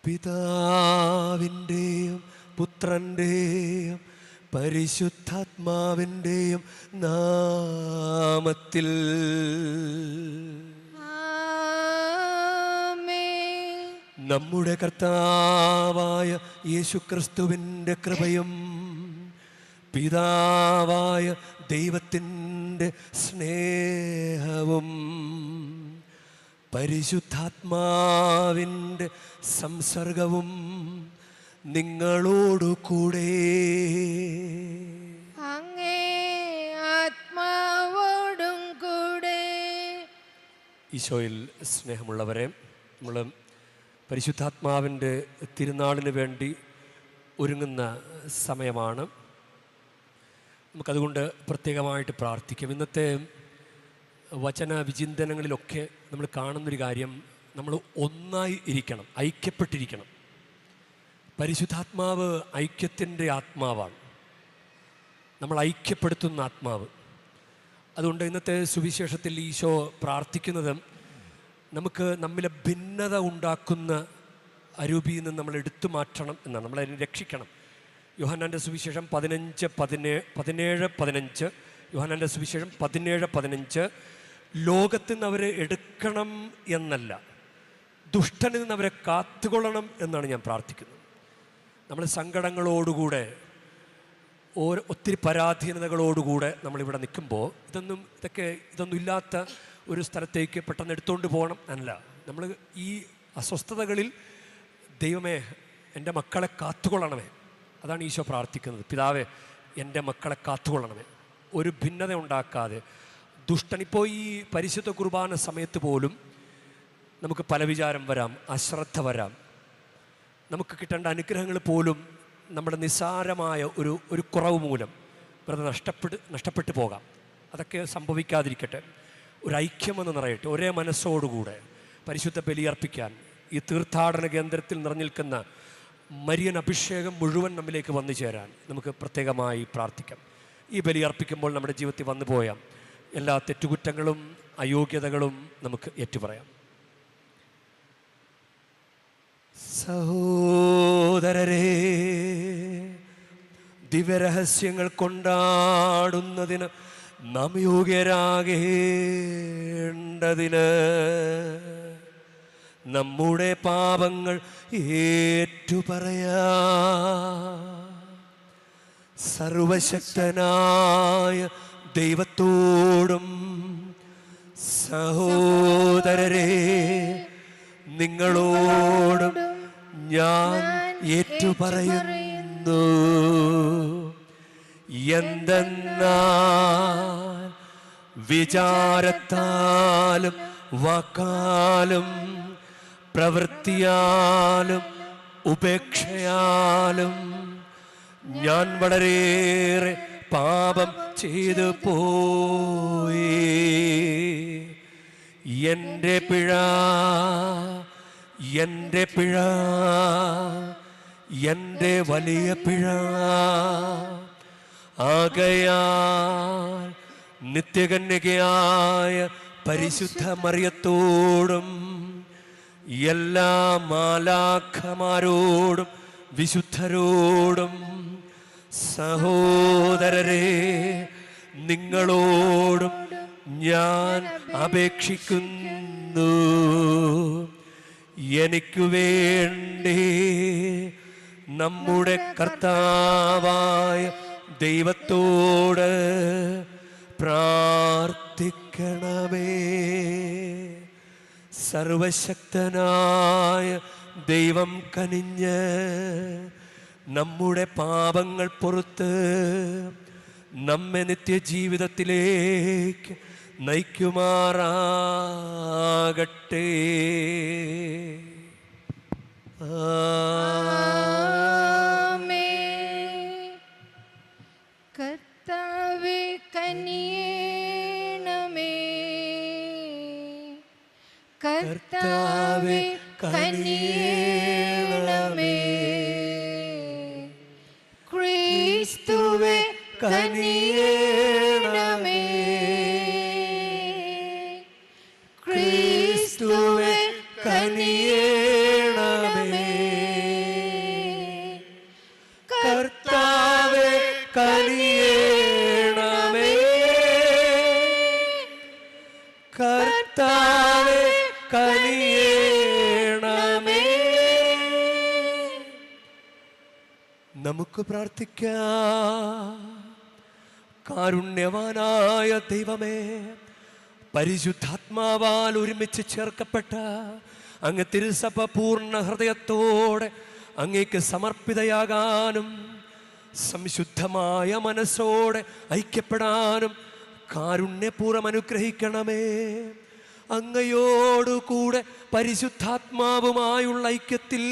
പിതാവിൻ്റെയും പുത്രൻ്റെയും പരിശുദ്ധാത്മാവിൻ്റെയും നാമത്തിൽ. നമ്മുടെ കർത്താവായ യേശുക്രിസ്തുവിൻ്റെ കൃപയും പിതാവായ ദൈവത്തിൻ്റെ സ്നേഹവും പരിശുദ്ധാത്മാവിൻ്റെ സംസർഗവും നിങ്ങളോടു കൂടെ. അങ്ങേ ആത്മാവോടും കൂടെ. ഈശോയിൽ സ്നേഹമുള്ളവരെ, നമ്മൾ പരിശുദ്ധാത്മാവിൻ്റെ തിരുനാളിന് വേണ്ടി ഒരുങ്ങുന്ന സമയമാണ്. നമുക്കതുകൊണ്ട് പ്രത്യേകമായിട്ട് പ്രാർത്ഥിക്കാം. ഇന്നത്തെ വചന വിചിന്തനങ്ങളിലൊക്കെ നമ്മൾ കാണുന്നൊരു കാര്യം, നമ്മൾ ഒന്നായി ഇരിക്കണം, ഐക്യപ്പെട്ടിരിക്കണം. പരിശുദ്ധാത്മാവ് ഐക്യത്തിൻ്റെ ആത്മാവാണ്, നമ്മൾ ഐക്യപ്പെടുത്തുന്ന ആത്മാവ്. അതുകൊണ്ട് ഇന്നത്തെ സുവിശേഷത്തിൽ ഈശോ പ്രാർത്ഥിക്കുന്നത് നമുക്ക് നമ്മിലെ ഭിന്നത ഉണ്ടാക്കുന്ന അരൂപിയിൽ നിന്ന് നമ്മൾ എടുത്തു മാറ്റണം എന്നാണ്, നമ്മളതിനെ രക്ഷിക്കണം. യോഹന്നാൻ്റെ സുവിശേഷം 17:15 യോഹന്നാൻ്റെ സുവിശേഷം 17:15 ലോകത്തിൽ നിന്ന് അവരെ എടുക്കണം എന്നല്ല, ദുഷ്ടനിൽ നിന്ന് അവരെ കാത്തുകൊള്ളണം എന്നാണ് ഞാൻ പ്രാർത്ഥിക്കുന്നത്. നമ്മൾ സങ്കടങ്ങളോടുകൂടെ ഒത്തിരി പരാധീനതകളോടുകൂടെ നമ്മളിവിടെ നിൽക്കുമ്പോൾ ഇതൊന്നും ഇല്ലാത്ത ഒരു സ്ഥലത്തേക്ക് പെട്ടെന്ന് എടുത്തുകൊണ്ട് പോകണം അല്ല. നമ്മൾ ഈ അസ്വസ്ഥതകളിൽ ദൈവമേ എൻ്റെ മക്കളെ കാത്തുകൊള്ളണമേ, അതാണ് ഈശോ പ്രാർത്ഥിക്കുന്നത്. പിതാവേ എൻ്റെ മക്കളെ കാത്തുകൊള്ളണമേ, ഒരു ഭിന്നത ഉണ്ടാക്കാതെ. ദുഷ്ടനിപ്പോൾ ഈ പരിശുദ്ധ കുർബാന സമയത്ത് പോലും നമുക്ക് പല വിചാരം വരാം, അശ്രദ്ധ വരാം, നമുക്ക് കിട്ടേണ്ട അനുഗ്രഹങ്ങൾ പോലും നമ്മുടെ നിസ്സാരമായ ഒരു കുറവ് മൂലം വെറുതെ നഷ്ടപ്പെട്ടു പോകാം. അതൊക്കെ സംഭവിക്കാതിരിക്കട്ടെ. ഒരു ഐക്യമെന്ന് നിറയട്ടെ, ഒരേ മനസ്സോടുകൂടെ പരിശുദ്ധ ബലിയർപ്പിക്കാൻ ഈ തീർത്ഥാടന കേന്ദ്രത്തിൽ നിറഞ്ഞിരിക്കുന്ന മരിയൻ അഭിഷേകം മുഴുവൻ നമ്മിലേക്ക് വന്നു ചേരാൻ നമുക്ക് പ്രത്യേകമായി പ്രാർത്ഥിക്കാം. ഈ ബലിയർപ്പിക്കുമ്പോൾ നമ്മുടെ ജീവിതത്തിൽ വന്നു പോയ എല്ലാ തെറ്റുകുറ്റങ്ങളും അയോഗ്യതകളും നമുക്ക് ഏറ്റുപറയാം. സഹോദരരേ, ദിവ്യരഹസ്യങ്ങൾ കൊണ്ടാടുന്നതിന് നാം യോഗ്യരാകേണ്ടതിന് നമ്മുടെ പാപങ്ങൾ ഏറ്റുപറയാ. സർവശക്തനായ ദൈവത്തോടും സഹോദരരേ നിങ്ങളോടും ഞാൻ ഏറ്റുപറയുന്നു. എന്തെന്നാൽ വിചാരത്താലും വാക്കാലും പ്രവൃത്തിയാലും ഉപേക്ഷയാലും ഞാൻ വളരെയേറെ പാപം ചെയ്തു പോയി. എൻ്റെ പിഴ എൻ്റെ വലിയ പിഴ. ആകയാൽ നിത്യകന്യകയായ പരിശുദ്ധ മറിയത്തോടും എല്ലാ മാലാഖമാരോടും വിശുദ്ധരോടും സഹോദരരെ നിങ്ങളോടും ഞാൻ അപേക്ഷിക്കുന്നു. എനിക്കു വേണ്ടി നമ്മുടെ കർത്താവായ ദൈവത്തോട് പ്രാർത്ഥിക്കണമേ. സർവശക്തനായ ദൈവം കനിഞ്ഞ് നമ്മുടെ പാപങ്ങൾ പൊറുത്ത് നമ്മെ നിത്യജീവിതത്തിലേക്ക് നയിക്കുമാറാകട്ടെ. കർത്താവേ കനിയണമേ, കർത്താവേ കനിയണമേ, ക്രിസ്തുവേ കനിയണമേ, ക്രിസ്തുവേ കനിയണമേ. നമുക്ക് പ്രാർത്ഥിക്കാം. കാരുണ്യവാനായ ദൈവമേ, പരിശുദ്ധാത്മാവാൽ ഒരുമിച്ച് ചേർക്കപ്പെട്ട അങ്ങ് തിരുസഭ പൂർണ്ണ ഹൃദയത്തോടെ അങ്ങേക്ക് സമർപ്പിതയാകാനും സംശുദ്ധമായ മനസ്സോടെ ഐക്യപ്പെടാനും കാരുണ്യപൂർവ്വം അനുഗ്രഹിക്കണമേ. അങ്ങയോടുകൂടെ പരിശുദ്ധാത്മാവുമായുള്ള ഐക്യത്തിൽ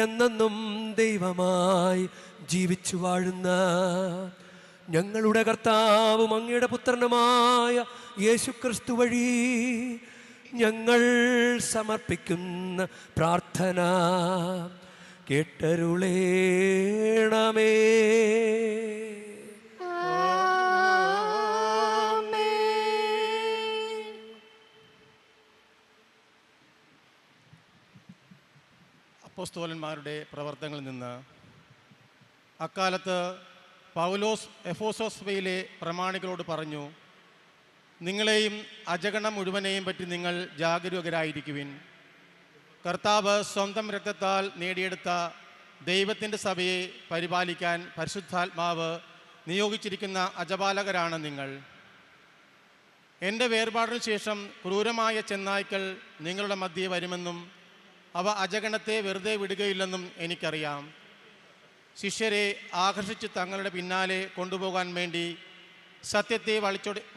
എന്നെന്നും ദൈവമായി ജീവിച്ചു വാഴുന്ന ഞങ്ങളുടെ കർത്താവും അങ്ങയുടെ പുത്രനുമായ യേശുക്രിസ്തു വഴി ഞങ്ങൾ സമർപ്പിക്കുന്ന പ്രാർത്ഥന കേട്ടരുളേണമേ. അപ്പോസ്തലന്മാരുടെ പ്രവർത്തനങ്ങളിൽ നിന്ന് അക്കാലത്ത് പൗലോസ് എഫെസോസിലെ പ്രമാണികളോട് പറഞ്ഞു, നിങ്ങളെയും അജഗണം മുഴുവനെയും പറ്റി നിങ്ങൾ ജാഗരൂകരായിരിക്കുവിൻ. കർത്താവ് സ്വന്തം രക്തത്താൽ നേടിയെടുത്ത ദൈവത്തിൻ്റെ സഭയെ പരിപാലിക്കാൻ പരിശുദ്ധാത്മാവ് നിയോഗിച്ചിരിക്കുന്ന അജപാലകരാണ് നിങ്ങൾ. എൻ്റെ വേർപാടിനു ശേഷം ക്രൂരമായ ചെന്നായ്ക്കൾ നിങ്ങളുടെ മധ്യേ വരുമെന്നും അവ അജഗണത്തെ വെറുതെ വിടുകയില്ലെന്നും എനിക്കറിയാം. ശിഷ്യരെ ആകർഷിച്ച് തങ്ങളുടെ പിന്നാലെ കൊണ്ടുപോകാൻ വേണ്ടി സത്യത്തെ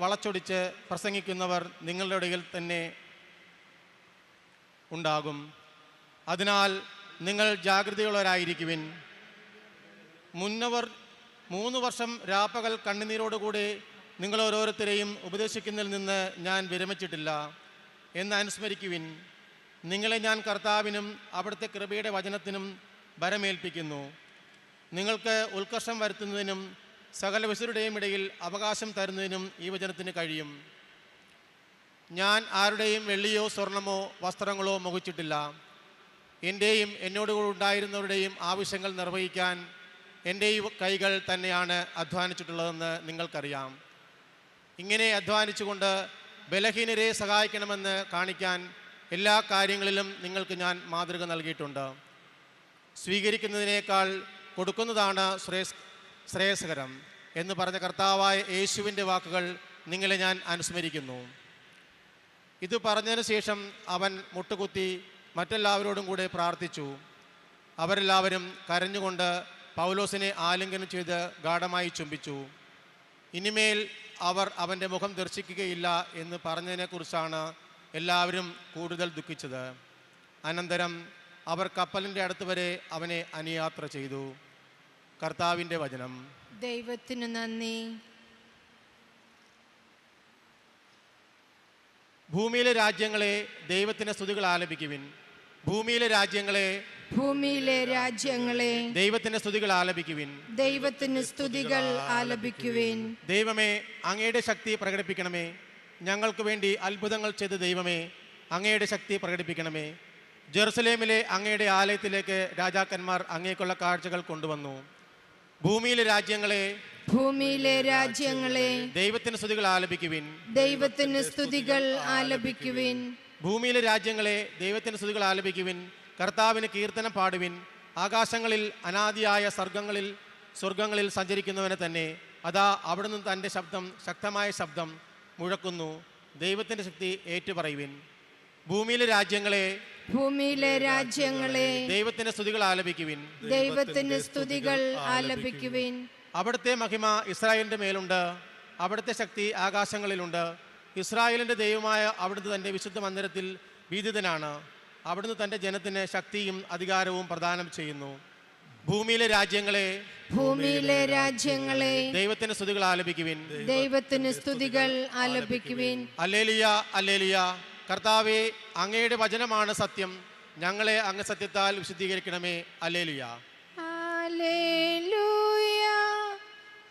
വളച്ചൊടിച്ച് പ്രസംഗിക്കുന്നവർ നിങ്ങളുടെ ഇടയിൽ തന്നെ ഉണ്ടാകും. അതിനാൽ നിങ്ങൾ ജാഗ്രതയുള്ളവരായിരിക്കുവിൻ. മുന്നവർ 3 വർഷം രാപ്പകൽ കണ്ണുനീരോടുകൂടി നിങ്ങൾ ഓരോരുത്തരെയും ഉപദേശിക്കുന്നതിൽ നിന്ന് ഞാൻ വിരമിച്ചിട്ടില്ല എന്ന് അനുസ്മരിക്കുവിൻ. നിങ്ങളെ ഞാൻ കർത്താവിനും അവിടുത്തെ കൃപയുടെ വചനത്തിനും ഭരമേൽപ്പിക്കുന്നു. നിങ്ങൾക്ക് ഉത്കർഷം വരുത്തുന്നതിനും സകല വിശുദ്ധരുടെയും ഇടയിൽ അവകാശം തരുന്നതിനും ഈ വചനത്തിന് കഴിയും. ഞാൻ ആരുടെയും വെള്ളിയോ സ്വർണമോ വസ്ത്രങ്ങളോ മോഹിച്ചിട്ടില്ല. എൻ്റെയും എന്നോടുകൂടി ഉണ്ടായിരുന്നവരുടെയും ആവശ്യങ്ങൾ നിർവഹിക്കാൻ എൻ്റെ ഈ കൈകൾ തന്നെയാണ് അധ്വാനിച്ചിട്ടുള്ളതെന്ന് നിങ്ങൾക്കറിയാം. ഇങ്ങനെ അധ്വാനിച്ചുകൊണ്ട് ബലഹീനരെ സഹായിക്കണമെന്ന് കാണിക്കാൻ എല്ലാ കാര്യങ്ങളിലും നിങ്ങൾക്ക് ഞാൻ മാതൃക നൽകിയിട്ടുണ്ട്. സ്വീകരിക്കുന്നതിനേക്കാൾ കൊടുക്കുന്നതാണ് ശ്രേയസ്കരം എന്ന് പറഞ്ഞ കർത്താവായ യേശുവിൻ്റെ വാക്കുകൾ നിങ്ങളെ ഞാൻ അനുസ്മരിക്കുന്നു. ഇത് പറഞ്ഞതിന് ശേഷം അവൻ മുട്ടുകുത്തി മറ്റെല്ലാവരോടും കൂടെ പ്രാർത്ഥിച്ചു. അവരെല്ലാവരും കരഞ്ഞുകൊണ്ട് പൗലോസിനെ ആലിംഗനം ചെയ്ത് ഗാഢമായി ചുംബിച്ചു. ഇനിമേൽ അവർ അവൻ്റെ മുഖം ദർശിക്കുകയില്ല എന്ന് പറഞ്ഞതിനെക്കുറിച്ചാണ് എല്ലാവരും കൂടുതൽ ദുഃഖിച്ചത്. അനന്തരം അവർ കപ്പലിൻ്റെ അടുത്ത് വരെ അവനെ അനുയാത്ര ചെയ്തു. കർത്താവിൻ്റെ വചനം. ദൈവത്തിന് നന്ദി. ഭൂമിയിലെ രാജ്യങ്ങളെ ദൈവത്തിൻ്റെ സ്തുതികൾ ആലപിക്കുവിൻ. ഭൂമിയിലെ രാജ്യങ്ങളെ ദൈവത്തിൻ്റെ സ്തുതികൾ ആലപിക്കുവിൻ. ദൈവത്തിന് സ്തുതികൾ ആലപിക്കുവിൻ. ദൈവമേ, അങ്ങയുടെ ശക്തി പ്രകടിപ്പിക്കണമേ. ഞങ്ങൾക്ക് വേണ്ടി അത്ഭുതങ്ങൾ ചെയ്ത ദൈവമേ, അങ്ങയുടെ ശക്തി പ്രകടിപ്പിക്കണമേ. ജെറുസലേമിലെ അങ്ങയുടെ ആലയത്തിലേക്ക് രാജാക്കന്മാർ അങ്ങേക്കുള്ള കാഴ്ചകൾ കൊണ്ടുവന്നു. ഭൂമിയിലെ രാജ്യങ്ങളെ ദൈവത്തിന് സ്തുതികൾ ആലപിക്കുവിൻ. ദൈവത്തിന് സ്തുതികൾ ആലപിക്കുവിൻ. ഭൂമിയിലെ രാജ്യങ്ങളെ ദൈവത്തിന് സ്തുതികൾ ആലപിക്കുവിൻ. കർത്താവിന് കീർത്തനം പാടുവിൻ. ആകാശങ്ങളിൽ അനാദിയായ സ്വർഗങ്ങളിൽ സഞ്ചരിക്കുന്നവനെ തന്നെ അതാ അവിടുന്ന് തൻ്റെ ശക്തമായ ശബ്ദം മുഴക്കുന്നു. ദൈവത്തിൻ്റെ ശക്തി ഏറ്റുപറയുവിൻ. ഭൂമിയിലെ രാജ്യങ്ങളെ ദൈവത്തിന്റെ സ്തുതികൾ ആലപിക്കുവിൻ. ദൈവത്തിന്റെ സ്തുതികൾ ആലപിക്കുവിൻ. അവിടുത്തെ മഹിമ ഇസ്രായേലിന്റെ മേലുണ്ട്. അവിടുത്തെ ശക്തി ആകാശങ്ങളിലുണ്ട്. ഇസ്രായേലിന്റെ ദൈവമായ അവിടുന്ന് തൻ്റെ വിശുദ്ധ മന്ദിരത്തിൽ ഭീതിതനാണ്. അവിടുന്ന് തൻ്റെ ജനത്തിന് ശക്തിയും അധികാരവും പ്രദാനം ചെയ്യുന്നു. ഭൂമിയിലെ രാജ്യങ്ങളെ ദൈവത്തിന്റെ സ്തുതികൾ ആലപിക്കുവിൻ. ദൈവത്തിന്റെ സ്തുതികൾ ആലപിക്കുവിൻ. Hallelujah, hallelujah. കർത്താവേ, അങ്ങയുടെ വചനമാണ് സത്യം. ഞങ്ങളെ അങ്ങ് സത്യത്താൽ വിശുദ്ധീകരിക്കണമേ. ഹല്ലേലൂയ, ഹല്ലേലൂയ,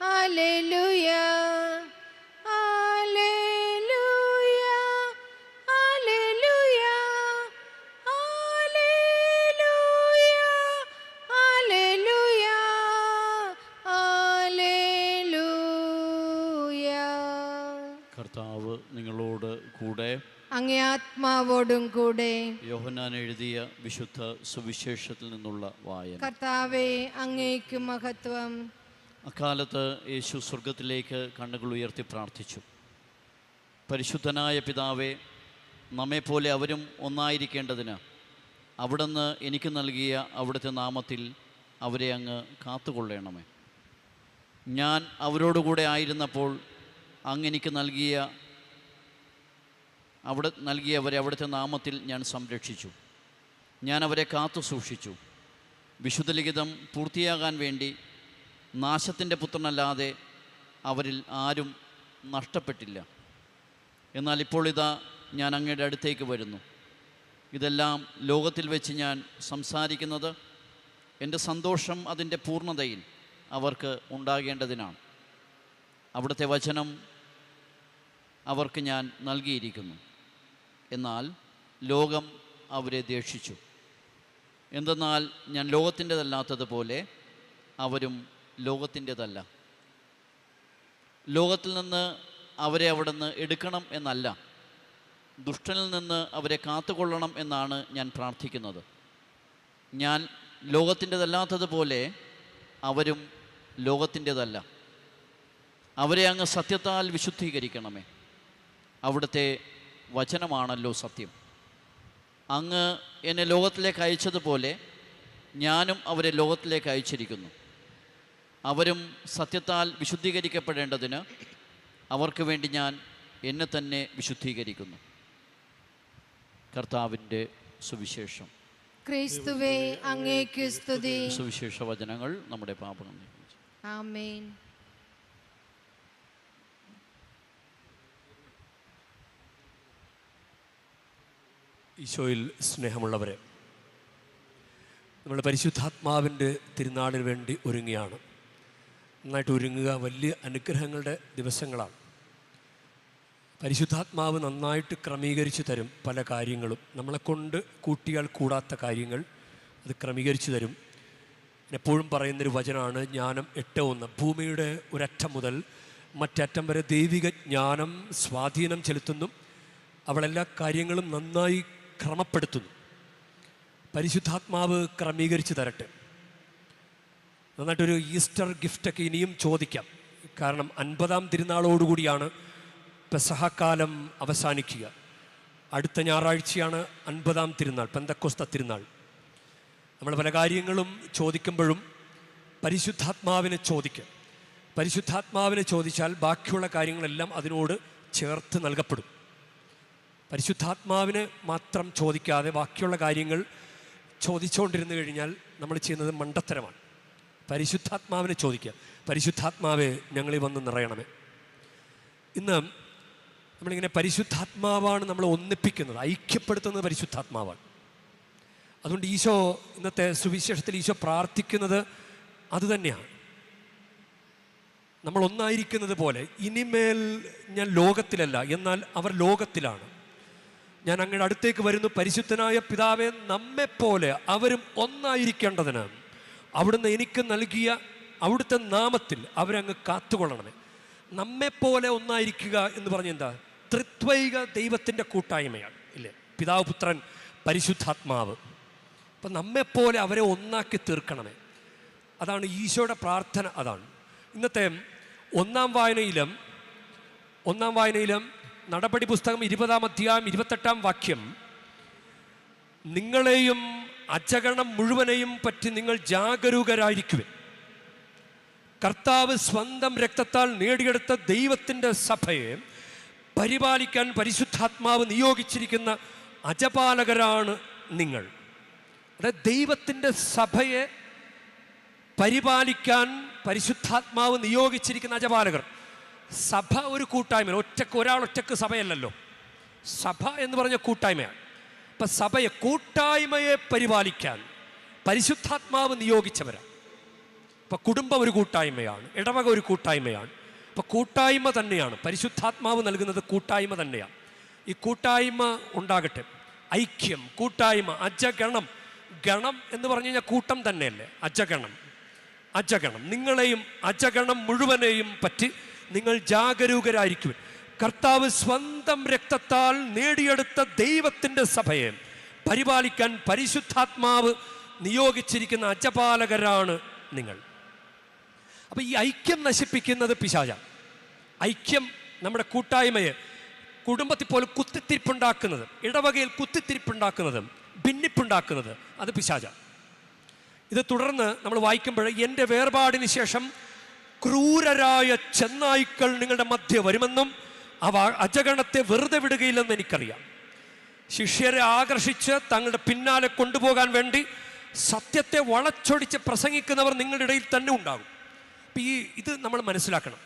ഹല്ലേലൂയ, ഹല്ലേലൂയ, ഹല്ലേലൂയ, ഹല്ലേലൂയ, ഹല്ലേലൂയ. കർത്താവ് നിങ്ങളോട് കൂടെ. അങ്ങേ ആത്മാവോടും കൂടെ. യോഹന്നാൻ എഴുതിയ വിശുദ്ധ സുവിശേഷത്തിൽ നിന്നുള്ള വായന. കർത്താവേ, അങ്ങേക്ക് മഹത്വം. അക്കാലത്ത് യേശു സ്വർഗത്തിലേക്ക് കണ്ണുകൾ ഉയർത്തി പ്രാർത്ഥിച്ചു. പരിശുദ്ധനായ പിതാവേ, നമ്മെപ്പോലെ അവരും ഒന്നായിരിക്കേണ്ടതിന് അവിടുന്ന് എനിക്ക് നൽകിയ അവിടുത്തെ നാമത്തിൽ അവരെ അങ്ങ് കാത്തുകൊള്ളണമേ. ഞാൻ അവരോടുകൂടെ ആയിരുന്നപ്പോൾ അങ്ങ് എനിക്ക് നൽകിയവരെ അവിടുത്തെ നാമത്തിൽ ഞാൻ സംരക്ഷിച്ചു. ഞാൻ അവരെ കാത്തു സൂക്ഷിച്ചു. വിശുദ്ധ ലിഖിതം പൂർത്തിയാകാൻ വേണ്ടി നാശത്തിൻ്റെ പുത്രനല്ലാതെ അവരിൽ ആരും നഷ്ടപ്പെട്ടില്ല. എന്നാൽ ഇപ്പോൾ ഇതാ ഞാൻ അങ്ങയുടെ അടുത്തേക്ക് വരുന്നു. ഇതെല്ലാം ലോകത്തിൽ വെച്ച് ഞാൻ സംസാരിക്കുന്നത് എൻ്റെ സന്തോഷം അതിൻ്റെ പൂർണ്ണതയിൽ അവർക്ക് ഉണ്ടാകേണ്ടതിനാണ്. അവിടുത്തെ വചനം അവർക്ക് ഞാൻ നൽകിയിരിക്കുന്നു. എന്നാൽ ലോകം അവരെ ദ്വേഷിച്ചു. എന്തെന്നാൽ ഞാൻ ലോകത്തിൻ്റെതല്ലാത്തതുപോലെ അവരും ലോകത്തിൻ്റെതല്ല. ലോകത്തിൽ നിന്ന് അവരെ അവിടുന്ന് എടുക്കണം എന്നല്ല, ദുഷ്ടനിൽ നിന്ന് അവരെ കാത്തുകൊള്ളണം എന്നാണ് ഞാൻ പ്രാർത്ഥിക്കുന്നത്. ഞാൻ ലോകത്തിൻ്റെതല്ലാത്തതുപോലെ അവരും ലോകത്തിൻ്റെതല്ല. അവരെ അങ്ങ് സത്യത്താൽ വിശുദ്ധീകരിക്കണമേ. അവിടുത്തെ വചനമാണല്ലോ സത്യം. അങ്ങ് എന്നെ ലോകത്തിലേക്ക് അയച്ചതുപോലെ ഞാനും അവരെ ലോകത്തിലേക്ക് അയച്ചിരിക്കുന്നു. അവരും സത്യത്താൽ വിശുദ്ധീകരിക്കപ്പെടേണ്ടതിന് അവർക്ക് വേണ്ടി ഞാൻ എന്നെ തന്നെ വിശുദ്ധീകരിക്കുന്നു. കർത്താവിൻ്റെ സുവിശേഷം. ക്രിസ്തുവേ, അങ്ങേക്ക് സ്തുതി. സുവിശേഷ വചനങ്ങൾ നമ്മുടെ പാപങ്ങൾ. ആമേൻ. ഈശോയിൽ സ്നേഹമുള്ളവരെ, നമ്മൾ പരിശുദ്ധാത്മാവിൻ്റെ തിരുനാളിന് വേണ്ടി ഒരുങ്ങുകയാണ്. നന്നായിട്ട് ഒരുങ്ങുക. വലിയ അനുഗ്രഹങ്ങളുടെ ദിവസങ്ങളാണ്. പരിശുദ്ധാത്മാവ് നന്നായിട്ട് ക്രമീകരിച്ച് തരും പല കാര്യങ്ങളും. നമ്മളെക്കൊണ്ട് കൂട്ടിയാൽ കൂടാത്ത കാര്യങ്ങൾ അത് ക്രമീകരിച്ച് തരും. എപ്പോഴും പറയുന്നൊരു വചനമാണ് ജ്ഞാനം 8:1. ഭൂമിയുടെ ഒരറ്റം മുതൽ മറ്ററ്റം വരെ ദൈവിക ജ്ഞാനം സ്വാധീനം ചെലുത്തുന്നു. അവളെല്ലാ കാര്യങ്ങളും നന്നായി ക്രമപ്പെടുത്തുന്നു. പരിശുദ്ധാത്മാവ് ക്രമീകരിച്ച് തരട്ടെ. നന്നായിട്ടൊരു ഈസ്റ്റർ ഗിഫ്റ്റൊക്കെ ഇനിയും ചോദിക്കാം. കാരണം 50-ാം തിരുനാളോടുകൂടിയാണ് പെസഹക്കാലം അവസാനിക്കുക. അടുത്ത ഞായറാഴ്ചയാണ് 50-ാം തിരുനാൾ, പെന്തക്കോസ്ത തിരുനാൾ. നമ്മൾ പല കാര്യങ്ങളും ചോദിക്കുമ്പോഴും പരിശുദ്ധാത്മാവിനെ ചോദിക്കുക. പരിശുദ്ധാത്മാവിനെ ചോദിച്ചാൽ ബാക്കിയുള്ള കാര്യങ്ങളെല്ലാം അതിനോട് ചേർത്ത് നൽകപ്പെടും. പരിശുദ്ധാത്മാവിനെ മാത്രം ചോദിക്കാതെ ബാക്കിയുള്ള കാര്യങ്ങൾ ചോദിച്ചുകൊണ്ടിരുന്നു കഴിഞ്ഞാൽ നമ്മൾ ചെയ്യുന്നത് മണ്ടത്തരമാണ്. പരിശുദ്ധാത്മാവിനെ ചോദിക്കുക. പരിശുദ്ധാത്മാവെ, ഞങ്ങളിൽ വന്ന് നിറയണമേ. ഇന്ന് നമ്മളിങ്ങനെ പരിശുദ്ധാത്മാവാണ് നമ്മൾ ഒന്നിപ്പിക്കുന്നത്, ഐക്യപ്പെടുത്തുന്നത് പരിശുദ്ധാത്മാവാണ്. അതുകൊണ്ട് ഈശോ ഇന്നത്തെ സുവിശേഷത്തിൽ ഈശോ പ്രാർത്ഥിക്കുന്നത് അതുതന്നെയാണ്. നമ്മൾ ഒന്നായിരിക്കുന്നത് പോലെ ഇനിമേൽ ഞാൻ ലോകത്തിലല്ല, എന്നാൽ അവർ ലോകത്തിലാണ്. ഞാൻ അങ്ങയുടെ അടുത്തേക്ക് വരുന്നു. പരിശുദ്ധനായ പിതാവെ, നമ്മെപ്പോലെ അവരും ഒന്നായിരിക്കേണ്ടതിന് അവിടുന്ന് എനിക്ക് നൽകിയ അവിടുത്തെ നാമത്തിൽ അവരങ്ങ് കാത്തുകൊള്ളണമേ. നമ്മെപ്പോലെ ഒന്നായിരിക്കുക എന്ന് പറഞ്ഞെന്താ? ത്രിത്വൈക ദൈവത്തിൻ്റെ കൂട്ടായ്മയാണ്, ഇല്ലേ? പിതാവ്, പുത്രൻ, പരിശുദ്ധാത്മാവ്. അപ്പം നമ്മെപ്പോലെ അവരെ ഒന്നാക്കി തീർക്കണമേ. അതാണ് ഈശോയുടെ പ്രാർത്ഥന. അതാണ് ഇന്നത്തെ ഒന്നാം വായനയിലും നടപടി പുസ്തകം 20-ാം അധ്യായം 28-ാം വാക്യം, നിങ്ങളെയും അജഗണം മുഴുവനെയും പറ്റി നിങ്ങൾ ജാഗരൂകരായിരിക്കുവിൻ. കർത്താവ് സ്വന്തം രക്തത്താൽ നേടിയെടുത്ത ദൈവത്തിൻ്റെ സഭയെ പരിപാലിക്കാൻ പരിശുദ്ധാത്മാവ് നിയോഗിച്ചിരിക്കുന്ന അജപാലകരാണ് നിങ്ങൾ. അതായത് ദൈവത്തിൻ്റെ സഭയെ പരിപാലിക്കാൻ പരിശുദ്ധാത്മാവ് നിയോഗിച്ചിരിക്കുന്ന അജപാലകർ. സഭ ഒരു കൂട്ടായ്മ, ഒരാളൊറ്റക്ക് സഭയല്ലല്ലോ. സഭ എന്ന് പറഞ്ഞ കൂട്ടായ്മയാണ്. അപ്പം സഭയെ, കൂട്ടായ്മയെ പരിപാലിക്കാൻ പരിശുദ്ധാത്മാവ് നിയോഗിച്ചവരാണ്. ഇപ്പം കുടുംബം ഒരു കൂട്ടായ്മയാണ്, ഇടവക ഒരു കൂട്ടായ്മയാണ്. അപ്പം കൂട്ടായ്മ തന്നെയാണ് പരിശുദ്ധാത്മാവ് നൽകുന്നത്, കൂട്ടായ്മ തന്നെയാണ്. ഈ കൂട്ടായ്മ ഉണ്ടാകട്ടെ. ഐക്യം, കൂട്ടായ്മ, അജഗണം. ഗണം എന്ന് പറഞ്ഞു കഴിഞ്ഞാൽ കൂട്ടം തന്നെയല്ലേ? അജഗണം. നിങ്ങളെയും അജഗണം മുഴുവനെയും പറ്റി നിങ്ങൾ ജാഗരൂകരായിരിക്കുവിൻ. കർത്താവ് സ്വന്തം രക്തത്താൽ നേടിയെടുത്ത ദൈവത്തിൻ്റെ സഭയെ പരിപാലിക്കാൻ പരിശുദ്ധാത്മാവ് നിയോഗിച്ചിരിക്കുന്ന അജപാലകരാണ് നിങ്ങൾ. അപ്പം ഈ ഐക്യം നശിപ്പിക്കുന്നത് പിശാചാണ്. ഐക്യം നമ്മുടെ കൂട്ടായ്മയെ കുടുംബത്തിൽ പോലും കുത്തിത്തിരിപ്പുണ്ടാക്കുന്നത്, ഇടവകയിൽ കുത്തിത്തിരിപ്പുണ്ടാക്കുന്നത്, ഭിന്നിപ്പുണ്ടാക്കുന്നത് അത് പിശാചാണ്. ഇത് തുടർന്ന് നമ്മൾ വായിക്കുമ്പോൾ എൻ്റെ വേർപാടിന് ശേഷം ക്രൂരരായ ചെന്നായ്ക്കൾ നിങ്ങളുടെ മധ്യ വരുമെന്നും അവ അജഗണത്തെ വെറുതെ വിടുകയില്ലെന്ന് എനിക്കറിയാം. ശിഷ്യരെ ആകർഷിച്ച് തങ്ങളുടെ പിന്നാലെ കൊണ്ടുപോകാൻ വേണ്ടി സത്യത്തെ വളച്ചൊടിച്ച് പ്രസംഗിക്കുന്നവർ നിങ്ങളുടെ ഇടയിൽ തന്നെ ഉണ്ടാകും. ഇത് നമ്മൾ മനസ്സിലാക്കണം.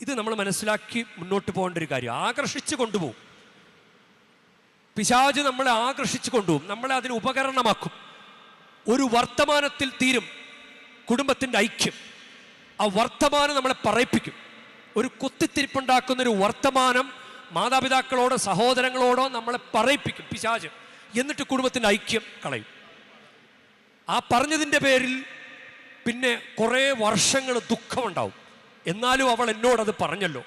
ഇത് നമ്മൾ മനസ്സിലാക്കി മുന്നോട്ട് പോകേണ്ട ഒരു കാര്യം. ആകർഷിച്ച് കൊണ്ടുപോകും പിശാച്, നമ്മളെ ആകർഷിച്ച് കൊണ്ടുപോകും, നമ്മളെ അതിന് ഉപകരണമാക്കും. ഒരു വർത്തമാനത്തിൽ തീരും കുടുംബത്തിൻ്റെ ഐക്യം. ആ വർത്തമാനം നമ്മളെ പറയിപ്പിക്കും. ഒരു കുത്തിത്തിരിപ്പുണ്ടാക്കുന്നൊരു വർത്തമാനം മാതാപിതാക്കളോടോ സഹോദരങ്ങളോടോ നമ്മളെ പറയിപ്പിക്കും പിശാച്. എന്നിട്ട് കുടുംബത്തിൻ്റെ ഐക്യം കളയും. ആ പറഞ്ഞതിൻ്റെ പേരിൽ പിന്നെ കുറേ വർഷങ്ങൾ ദുഃഖമുണ്ടാവും. എന്നാലും അവൾ എന്നോടത് പറഞ്ഞല്ലോ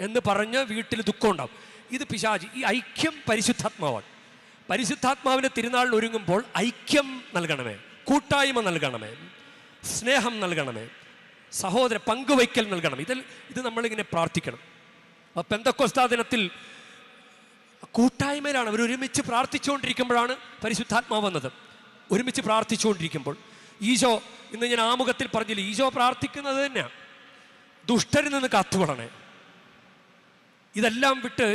എന്ന് പറഞ്ഞ് വീട്ടിൽ ദുഃഖം ഉണ്ടാവും. ഇത് പിശാച്. ഈ ഐക്യം പരിശുദ്ധാത്മാവാണ്. പരിശുദ്ധാത്മാവിൻ്റെ തിരുനാളിൽ ഒരുങ്ങുമ്പോൾ ഐക്യം നൽകണമേ, കൂട്ടായ്മ നൽകണമേ, സ്നേഹം നൽകണമേ, സഹോദര പങ്കുവയ്ക്കൽ നൽകണം. ഇത് നമ്മളിങ്ങനെ പ്രാർത്ഥിക്കണം. പെന്തക്കോസ്താ ദിനത്തിൽ കൂട്ടായ്മയിലാണ് അവരൊരുമിച്ച് പ്രാർത്ഥിച്ചുകൊണ്ടിരിക്കുമ്പോഴാണ് പരിശുദ്ധാത്മാവ് വന്നത്. ഒരുമിച്ച് പ്രാർത്ഥിച്ചുകൊണ്ടിരിക്കുമ്പോൾ ഈശോ, ഇന്ന് ഞാൻ ആമുഖത്തിൽ പറഞ്ഞില്ല, ഈശോ പ്രാർത്ഥിക്കുന്നത് തന്നെയാണ് ദുഷ്ടരിൽ നിന്ന് കാത്തുകൊള്ളണേ. ഇതെല്ലാം വിട്ട്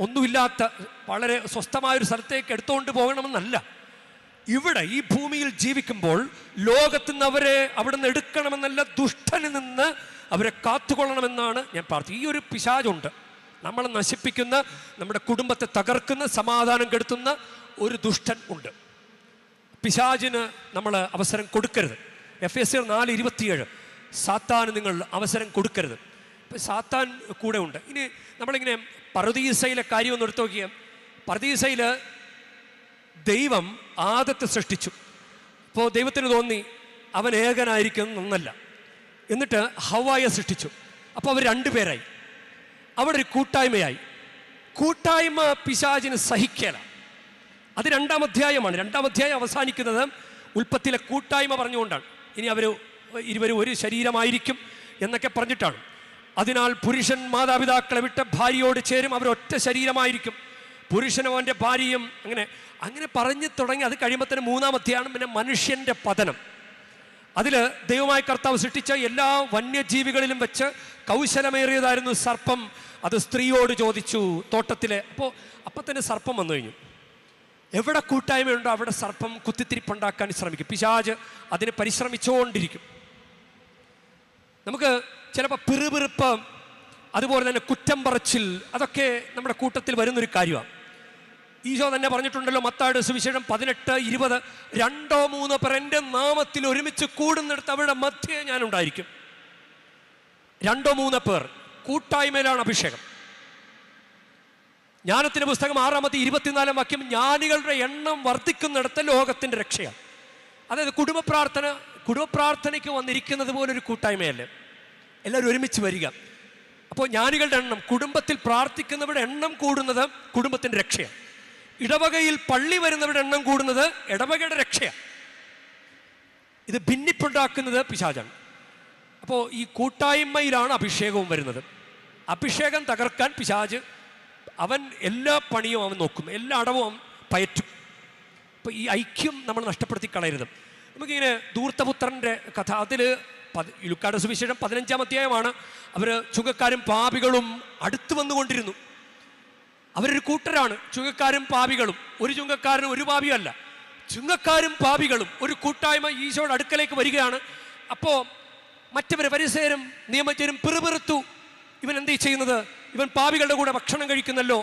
ഒന്നുമില്ലാത്ത വളരെ സ്വസ്ഥമായൊരു സ്ഥലത്തേക്ക് എടുത്തുകൊണ്ട് പോകണമെന്നല്ല. ഇവിടെ ഈ ഭൂമിയിൽ ജീവിക്കുമ്പോൾ ലോകത്തു നിന്ന് അവരെ അവിടെ നിന്ന് എടുക്കണമെന്നല്ല, ദുഷ്ടനിൽ നിന്ന് അവരെ കാത്തുകൊള്ളണമെന്നാണ് ഞാൻ പ്രാർത്ഥിക്കുന്നത്. ഈ ഒരു പിശാചുണ്ട്, നമ്മളെ നശിപ്പിക്കുന്ന, നമ്മുടെ കുടുംബത്തെ തകർക്കുന്ന, സമാധാനം കെടുത്തുന്ന ഒരു ദുഷ്ടൻ ഉണ്ട്. പിശാചിന് നമ്മൾ അവസരം കൊടുക്കരുത്. എഫേസ്യർ 4:27 സാത്താന് നിങ്ങൾ അവസരം കൊടുക്കരുത്. സാത്താൻ കൂടെ ഉണ്ട്. ഇനി നമ്മളിങ്ങനെ പറുദീസയിലെ കാര്യം ഒന്ന് എടുത്തു നോക്കിയാൽ, പറുദീസയിൽ ദൈവം ആദത്തെ സൃഷ്ടിച്ചു. അപ്പോൾ ദൈവത്തിന് തോന്നി അവൻ ഏകനായിരിക്കുന്നത് നന്നല്ല. എന്നിട്ട് ഹവ്വായെ സൃഷ്ടിച്ചു. അപ്പോൾ അവർ രണ്ടുപേരായി. അവിടെ ഒരു കൂട്ടായ്മയായി. കൂട്ടായ്മ പിശാചിന് സഹിക്കല. അത് 2-ാം അധ്യായമാണ്. 2-ാം അധ്യായം അവസാനിക്കുന്നത് ഉൽപ്പത്തിയിലെ കൂട്ടായ്മ പറഞ്ഞുകൊണ്ടാണ്. ഇനി ഇരുവരും ഒരു ശരീരമായിരിക്കും എന്നൊക്കെ പറഞ്ഞിട്ടാണ്. അതിനാൽ പുരുഷൻ മാതാപിതാക്കളെ വിട്ട് ഭാര്യയോട് ചേരും, അവരൊറ്റ ശരീരമായിരിക്കും. പുരുഷനും അവൻ്റെ ഭാര്യയും അങ്ങനെ പറഞ്ഞു തുടങ്ങി. അത് കഴിയുമ്പോൾ തന്നെ 3-ാം അധ്യായം പിന്നെ മനുഷ്യൻ്റെ പതനം. അതിൽ ദൈവമായ കർത്താവ് സൃഷ്ടിച്ച എല്ലാ വന്യജീവികളിലും വെച്ച് കൗശലമേറിയതായിരുന്നു സർപ്പം. അത് സ്ത്രീയോട് ചോദിച്ചു തോട്ടത്തിലെ. അപ്പോൾ തന്നെ സർപ്പം വന്നു കഴിഞ്ഞു. എവിടെ കൂട്ടായ്മയുണ്ടോ അവിടെ സർപ്പം കുത്തിത്തിരിപ്പുണ്ടാക്കാൻ ശ്രമിക്കും. പിശാച് അതിന് പരിശ്രമിച്ചുകൊണ്ടിരിക്കും. നമുക്ക് ചിലപ്പോൾ പിറുപിറുപ്പ്, അതുപോലെ തന്നെ കുറ്റം പറച്ചിൽ, അതൊക്കെ നമ്മുടെ കൂട്ടത്തിൽ വരുന്നൊരു കാര്യമാണ്. ഈശോ തന്നെ പറഞ്ഞിട്ടുണ്ടല്ലോ, മത്തായിയുടെ സുവിശേഷം 18:20, 2-3 പേർ എൻ്റെ നാമത്തിൽ ഒരുമിച്ച് കൂടുന്നിടത്ത് അവരുടെ മധ്യേ ഞാൻ ഉണ്ടായിരിക്കും. 2-3 പേർ കൂട്ടായ്മയിലാണ് അഭിഷേകം. ജ്ഞാനത്തിൻ്റെ പുസ്തകം 6-24 വാക്യം, ജ്ഞാനികളുടെ എണ്ണം വർദ്ധിക്കുന്നിടത്ത് ലോകത്തിൻ്റെ രക്ഷയാണ്. അതായത് കുടുംബപ്രാർത്ഥനയ്ക്ക് വന്നിരിക്കുന്നത് പോലൊരു കൂട്ടായ്മയല്ലേ, എല്ലാവരും ഒരുമിച്ച് വരിക. അപ്പോൾ ജ്ഞാനികളുടെ എണ്ണം, കുടുംബത്തിൽ പ്രാർത്ഥിക്കുന്നവരുടെ എണ്ണം കൂടുന്നത് കുടുംബത്തിൻ്റെ രക്ഷയാണ്. ഇടവകയിൽ പള്ളി വരുന്നവരുടെ എണ്ണം കൂടുന്നത് ഇടവകയുടെ രക്ഷയാണ്. ഇത് ഭിന്നിപ്പുണ്ടാക്കുന്നത് പിശാചാണ്. അപ്പോൾ ഈ കൂട്ടായ്മയിലാണ് അഭിഷേകവും വരുന്നത്. അഭിഷേകം തകർക്കാൻ പിശാച് അവൻ എല്ലാ പണിയും അവൻ നോക്കും, എല്ലാ അടവും അവൻ പയറ്റും. അപ്പോൾ ഈ ഐക്യം നമ്മൾ നഷ്ടപ്പെടുത്തി കളയരുത്. നമുക്കിങ്ങനെ ധൂർത്തപുത്രൻ്റെ കഥ, അതിൽ ലൂക്കായുടെ സുവിശേഷം 15-ാം അധ്യായമാണ്. അവർ ചുങ്കക്കാരും പാപികളും അടുത്ത് വന്നുകൊണ്ടിരുന്നു. അവരൊരു കൂട്ടരാണ്, ചുങ്കക്കാരും പാപികളും. ഒരു ചുങ്കക്കാരനും ഒരു പാപിയല്ല, ചുങ്കക്കാരും പാപികളും ഒരു കൂട്ടായ്മ ഈശോയുടെ അടുക്കലേക്ക് വരികയാണ്. അപ്പോൾ മറ്റവർ പരിസരം നിയമജ്ഞരും പിറുപിറുത്തു, ഇവൻ എന്തേ ചെയ്യുന്നത്, ഇവൻ പാപികളുടെ കൂടെ ഭക്ഷണം കഴിക്കുന്നല്ലോ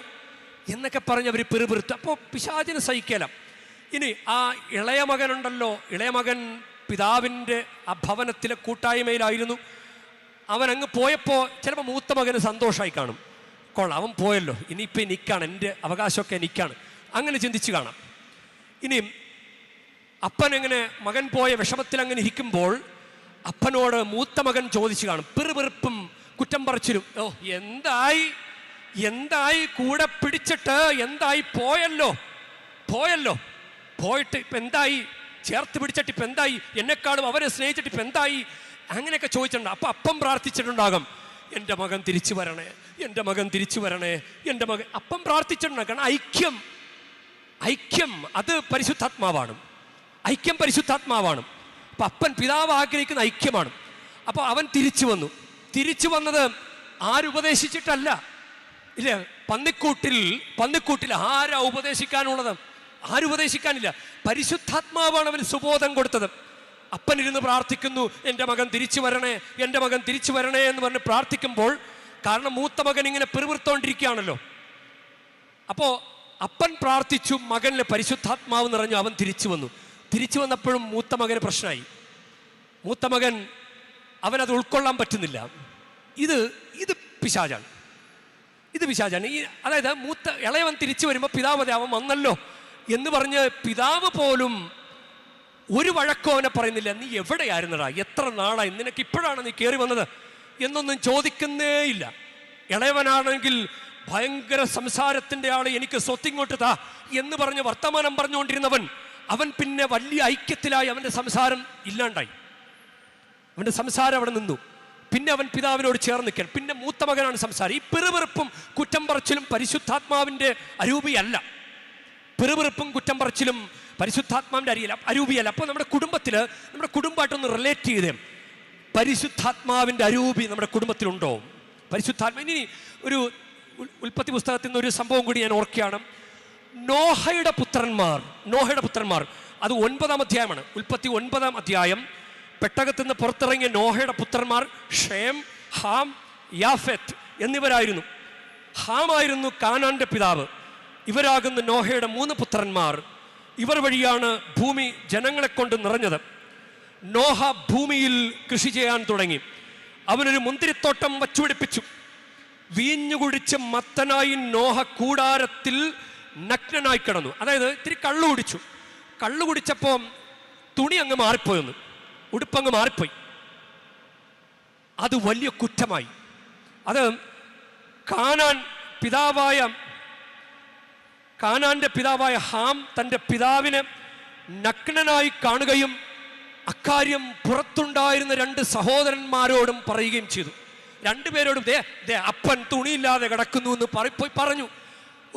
എന്നൊക്കെ പറഞ്ഞ് അവർ പിറുപിറുത്തു. അപ്പോൾ പിശാചിന് സഹിക്കല. ഇനി ആ ഇളയ മകനുണ്ടല്ലോ, ഇളയ മകൻ പിതാവിൻ്റെ ആ ഭവനത്തിലെ കൂട്ടായ്മയിലായിരുന്നു. അവൻ അങ്ങ് പോയപ്പോൾ ചിലപ്പോൾ മൂത്ത മകന് സന്തോഷമായി കാണും, കൊള്ളാം അവൻ പോയല്ലോ, ഇനിയിപ്പോൾ എനിക്കാണ്, എൻ്റെ അവകാശമൊക്കെ എനിക്കാണ്, അങ്ങനെ ചിന്തിച്ച് കാണാം. ഇനി അപ്പൻ എങ്ങനെ മകൻ പോയ വിഷമത്തിൽ അങ്ങനെ ഇരിക്കുമ്പോൾ അപ്പനോട് മൂത്ത മകൻ ചോദിച്ചു കാണും, പിറുപിറുപ്പും കുറ്റം പറിച്ചിരും. ഓ എന്തായി എന്തായി കൂടെ പിടിച്ചിട്ട് എന്തായി, പോയല്ലോ പോയിട്ട് ഇപ്പം എന്തായി, ചേർത്ത് പിടിച്ചിട്ട് ഇപ്പം എന്തായി, എന്നെക്കാളും അവരെ സ്നേഹിച്ചിട്ട് ഇപ്പം എന്തായി, അങ്ങനെയൊക്കെ ചോദിച്ചിട്ടുണ്ട്. അപ്പം അപ്പം പ്രാർത്ഥിച്ചിട്ടുണ്ടാകും, എൻ്റെ മകൻ തിരിച്ചു വരണേ, എൻ്റെ മകൻ തിരിച്ചു വരണേ, എൻ്റെ മകൻ. അപ്പം പ്രാർത്ഥിച്ചിട്ടുണ്ടാകും. കാരണം ഐക്യം അത് പരിശുദ്ധാത്മാവാണ്. ഐക്യം പരിശുദ്ധാത്മാവാണ്. അപ്പം അപ്പൻ പിതാവ് ആഗ്രഹിക്കുന്ന ഐക്യമാണ്. അപ്പോൾ അവൻ തിരിച്ചു വന്നത് ആരുപദേശിച്ചിട്ടല്ല. ഇല്ലേ, പന്നിക്കൂട്ടിൽ ആരാ ഉപദേശിക്കാനുള്ളത്? ആരും ഉപദേശിക്കാനില്ല. പരിശുദ്ധാത്മാവാണ് അവന് സുബോധം കൊടുത്തത്. അപ്പനിരുന്ന് പ്രാർത്ഥിക്കുന്നു, എൻ്റെ മകൻ തിരിച്ചു വരണേ, എൻ്റെ മകൻ തിരിച്ചു വരണേ എന്ന് പറഞ്ഞ് പ്രാർത്ഥിക്കുമ്പോൾ, കാരണം മൂത്ത മകൻ ഇങ്ങനെ പിറുപിറുത്തോണ്ടിരിക്കുകയാണല്ലോ. അപ്പോൾ അപ്പൻ പ്രാർത്ഥിച്ചു, മകനിലെ പരിശുദ്ധാത്മാവ് നിറഞ്ഞു, അവൻ തിരിച്ചു വന്നപ്പോഴും മൂത്ത മകന് പ്രശ്നമായി. മൂത്ത മകൻ അവനത് ഉൾക്കൊള്ളാൻ പറ്റുന്നില്ല. ഇത് പിശാചാണ്. അതായത് ഇളയവൻ തിരിച്ചു വരുമ്പോൾ പിതാവ് അവൻ വന്നല്ലോ എന്ന് പറഞ്ഞ് പിതാവ് പോലും ഒരു വഴക്കോ അവനെ പറയുന്നില്ല. നീ എവിടെയായിരുന്നടാ, എത്ര നാളായി, നിനക്ക് ഇപ്പോഴാണ് നീ കയറി വന്നത് എന്നൊന്നും ചോദിക്കുന്നേ ഇല്ല. ഇളയവനാണെങ്കിൽ ഭയങ്കര സംസാരത്തിൻ്റെ ആൾ, എനിക്ക് സ്വത്തിങ്ങോട്ട് താ എന്ന് പറഞ്ഞ് വർത്തമാനം പറഞ്ഞുകൊണ്ടിരുന്നവൻ, അവൻ പിന്നെ വലിയ ഐക്യത്തിലായി. അവൻ്റെ സംസാരം ഇല്ലാണ്ടായി, അവൻ്റെ സംസാരം അവിടെ നിന്നു. പിന്നെ അവൻ പിതാവിനോട് ചേർന്ന് നിൽക്കാൻ. പിന്നെ മൂത്ത മകനാണ് സംസാരം. ഈ പിറുപിറുപ്പും കുറ്റം പറച്ചിലും പരിശുദ്ധാത്മാവിൻ്റെ അരൂപിയല്ല. പിറുപിറുപ്പും കുറ്റം പറച്ചിലും പരിശുദ്ധാത്മാവിൻ്റെ അരൂപിയല്ല. അപ്പോൾ നമ്മുടെ കുടുംബമായിട്ടൊന്ന് റിലേറ്റ് ചെയ്തേ, പരിശുദ്ധാത്മാവിൻ്റെ അരൂപി നമ്മുടെ കുടുംബത്തിലുണ്ടോ? ഇനി ഒരു ഉൽപ്പത്തി പുസ്തകത്തിൽ നിന്ന് ഒരു സംഭവം കൂടി ഞാൻ ഓർക്കുകയാണ്. നോഹയുടെ പുത്രന്മാർ, അത് 9-ാം അധ്യായമാണ്. ഉൽപ്പത്തി 9-ാം അധ്യായം. പെട്ടകത്തിൽ നിന്ന് പുറത്തിറങ്ങിയ നോഹയുടെ പുത്രന്മാർ ഷേം, ഹാം, യാഫെത്ത് എന്നിവരായിരുന്നു. ഹാമായിരുന്നു കാനാന്റെ പിതാവ്. ഇവരാകുന്ന നോഹയുടെ 3 പുത്രന്മാർ. ഇവർ വഴിയാണ് ഭൂമി ജനങ്ങളെ കൊണ്ട് നിറഞ്ഞത്. നോഹ ഭൂമിയിൽ കൃഷി ചെയ്യാൻ തുടങ്ങി. അവനൊരു മുന്തിരിത്തോട്ടം വച്ചുപിടിപ്പിച്ചു. വീഞ്ഞു കുടിച്ച് മത്തനായി നോഹ കൂടാരത്തിൽ നഗ്നനായി കിടന്നു. അതായത് ഇത്തിരി കള്ളു കുടിച്ചപ്പോൾ തുണി അങ്ങ് മാറിപ്പോയെന്ന്, ഉടുപ്പങ്ങ് മാറിപ്പോയി. അത് വലിയ കുറ്റമായി. അത് കാനാന്റെ പിതാവായ ഹാം തൻ്റെ പിതാവിനെ നഗ്നനായി കാണുകയും അക്കാര്യം പുറത്തുണ്ടായിരുന്ന 2 സഹോദരന്മാരോടും പറയുകയും ചെയ്തു. 2 പേരോടും അപ്പൻ തുണിയില്ലാതെ കിടക്കുന്നു എന്ന് പോയി പറഞ്ഞു.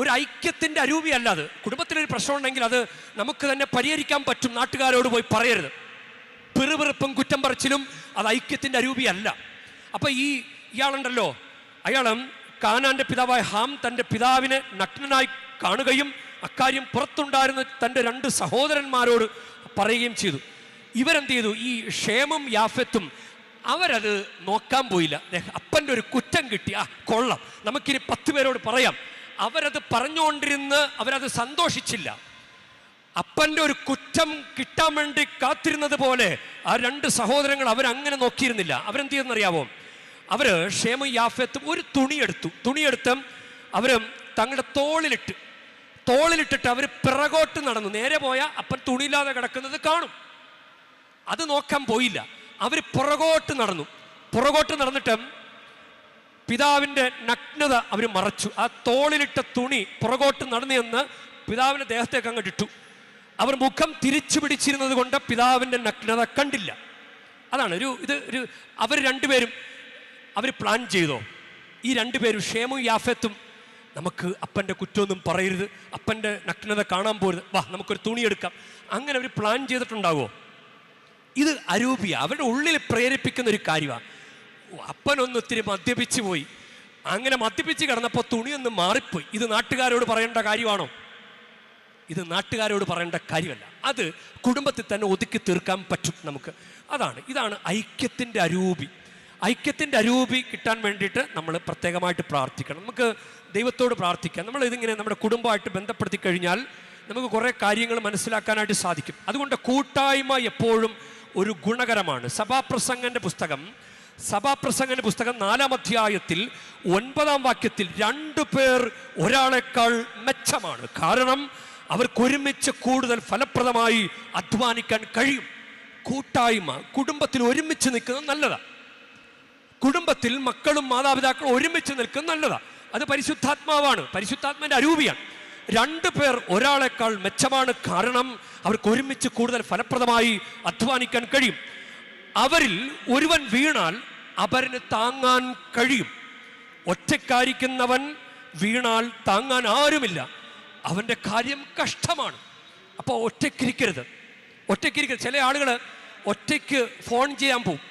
ഒരു ഐക്യത്തിൻ്റെ അരൂപിയല്ല അത്. കുടുംബത്തിലൊരു പ്രശ്നം ഉണ്ടെങ്കിൽ അത് നമുക്ക് തന്നെ പരിഹരിക്കാൻ പറ്റും. നാട്ടുകാരോട് പോയി പറയരുത്. പിറുപിറുപ്പും കുറ്റം പറച്ചിലും അത് ഐക്യത്തിൻ്റെ അരൂപിയല്ല. അപ്പം ഇയാളുണ്ടല്ലോ, അയാളും കാനാന്റെ പിതാവായ ഹാം തൻ്റെ പിതാവിനെ നഗ്നനായി കാണുകയും അക്കാര്യം പുറത്തുണ്ടായിരുന്ന തൻ്റെ 2 സഹോദരന്മാരോട് പറയുകയും ചെയ്തു. ഇവരെന്ത് ചെയ്തു? ഈ ഷേമും യാഫെത്തും അവരത് നോക്കാൻ പോയില്ല. അപ്പൻ്റെ ഒരു കുറ്റം കിട്ടി, കൊള്ളാം, നമുക്കിനി 10 പേരോട് പറയാം. അവരത് പറഞ്ഞുകൊണ്ടിരുന്ന് അവരത് സന്തോഷിച്ചില്ല. അപ്പൻ്റെ ഒരു കുറ്റം കിട്ടാൻ വേണ്ടി കാത്തിരുന്നത് പോലെ ആ 2 സഹോദരങ്ങൾ അവരങ്ങനെ നോക്കിയിരുന്നില്ല. അവരെന്ത് ചെയ്തെന്നറിയാവോ? അവര് ഷേമും യാഫെത്തും ഒരു തുണിയെടുത്ത് അവര് തങ്ങളുടെ തോളിലിട്ടിട്ട് അവർ പിറകോട്ട് നടന്നു. നേരെ പോയാൽ അപ്പൻ തുണിയില്ലാതെ കിടക്കുന്നത് കാണും. അത് നോക്കാൻ പോയില്ല. അവർ പുറകോട്ട് നടന്നിട്ട് പിതാവിൻ്റെ നഗ്നത അവർ മറച്ചു. ആ തോളിലിട്ട തുണി പുറകോട്ട് നടന്നു എന്ന് പിതാവിൻ്റെ ദേഹത്തേക്ക് അങ്ങോട്ട് ഇട്ടു. അവർ മുഖം തിരിച്ചു പിടിച്ചിരുന്നത് കൊണ്ട് പിതാവിൻ്റെ നഗ്നത കണ്ടില്ല. അതാണ് അവർ 2 പേരും പ്ലാൻ ചെയ്തോ? ഈ 2 പേരും ഷേമും യാഫെത്തും നമുക്ക് അപ്പൻ്റെ കുറ്റമൊന്നും പറയരുത്, അപ്പൻ്റെ നഗ്നത കാണാൻ പോരുത്, വാ നമുക്കൊരു തുണി എടുക്കാം, അങ്ങനെ അവർ പ്ലാൻ ചെയ്തിട്ടുണ്ടാകുമോ? ഇത് അരൂപിയ, അവരുടെ ഉള്ളിൽ പ്രേരിപ്പിക്കുന്ന ഒരു കാര്യമാണ്. അപ്പനൊന്ന് ഒത്തിരി മദ്യപിച്ച് പോയി, അങ്ങനെ മദ്യപിച്ച് കിടന്നപ്പോൾ തുണിയൊന്ന് മാറിപ്പോയി. ഇത് നാട്ടുകാരോട് പറയേണ്ട കാര്യമാണോ? ഇത് നാട്ടുകാരോട് പറയേണ്ട കാര്യമല്ല. അത് കുടുംബത്തിൽ തന്നെ ഒതുക്കി തീർക്കാൻ പറ്റും നമുക്ക്. ഇതാണ് ഐക്യത്തിൻ്റെ അരൂപി. ഐക്യത്തിൻ്റെ അരൂപി കിട്ടാൻ വേണ്ടിയിട്ട് നമ്മൾ പ്രത്യേകമായിട്ട് പ്രാർത്ഥിക്കണം. നമുക്ക് ദൈവത്തോട് പ്രാർത്ഥിക്കാം. നമ്മൾ ഇതിങ്ങനെ നമ്മുടെ കുടുംബമായിട്ട് ബന്ധപ്പെടുത്തി കഴിഞ്ഞാൽ നമുക്ക് കുറേ കാര്യങ്ങൾ മനസ്സിലാക്കാനായിട്ട് സാധിക്കും. അതുകൊണ്ട് കൂട്ടായ്മ എപ്പോഴും ഒരു ഗുണകരമാണ്. സഭാപ്രസംഗൻ്റെ പുസ്തകം 4-ാം അധ്യായത്തിൽ 9-ാം വാക്യത്തിൽ 2 പേർ ഒരാളെക്കാൾ മെച്ചമാണ്, കാരണം അവർക്കൊരുമിച്ച് കൂടുതൽ ഫലപ്രദമായി അധ്വാനിക്കാൻ കഴിയും. കൂട്ടായ്മ, കുടുംബത്തിൽ ഒരുമിച്ച് നിൽക്കുന്നത് നല്ലതാണ്. കുടുംബത്തിൽ മക്കളും മാതാപിതാക്കളും ഒരുമിച്ച് നിൽക്കുന്നത് നല്ലതാണ്. അത് പരിശുദ്ധാത്മാവാണ്, പരിശുദ്ധാത്മാവിൻ്റെ അരൂപിയാണ്. 2 പേർ ഒരാളെക്കാൾ മെച്ചമാണ്. കാരണം അവർക്ക് ഒരുമിച്ച് കൂടുതൽ ഫലപ്രദമായി അധ്വാനിക്കാൻ കഴിയും. അവരിൽ ഒരുവൻ വീണാൽ അവന് താങ്ങാൻ കഴിയും. ഒറ്റക്കാരിക്കുന്നവൻ വീണാൽ താങ്ങാൻ ആരുമില്ല, അവൻ്റെ കാര്യം കഷ്ടമാണ്. അപ്പോൾ ഒറ്റയ്ക്കിരിക്കരുത്. ചില ആളുകൾ ഒറ്റയ്ക്ക് ഫോൺ ചെയ്യാൻ പോകും.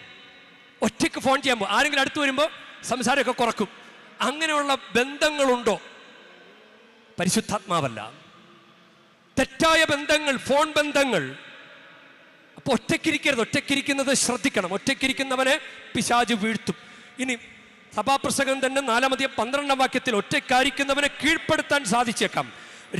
ആരെങ്കിലും അടുത്ത് വരുമ്പോൾ സംസാരമൊക്കെ കുറക്കും. അങ്ങനെയുള്ള ബന്ധങ്ങളുണ്ടോ? പരിശുദ്ധാത്മാവല്ല. തെറ്റായ ബന്ധങ്ങൾ, ഫോൺ ബന്ധങ്ങൾ. അപ്പോൾ ഒറ്റയ്ക്കിരിക്കരുത്. ഒറ്റയ്ക്കിരിക്കുന്നത് ശ്രദ്ധിക്കണം. ഒറ്റയ്ക്കിരിക്കുന്നവനെ പിശാച് വീഴ്ത്തും. ഇനി സഭാപ്രസംഗം തന്നെ 4-12 വാക്യത്തിൽ ഒറ്റയ്ക്കായിരിക്കുന്നവനെ കീഴ്പ്പെടുത്താൻ സാധിച്ചേക്കാം.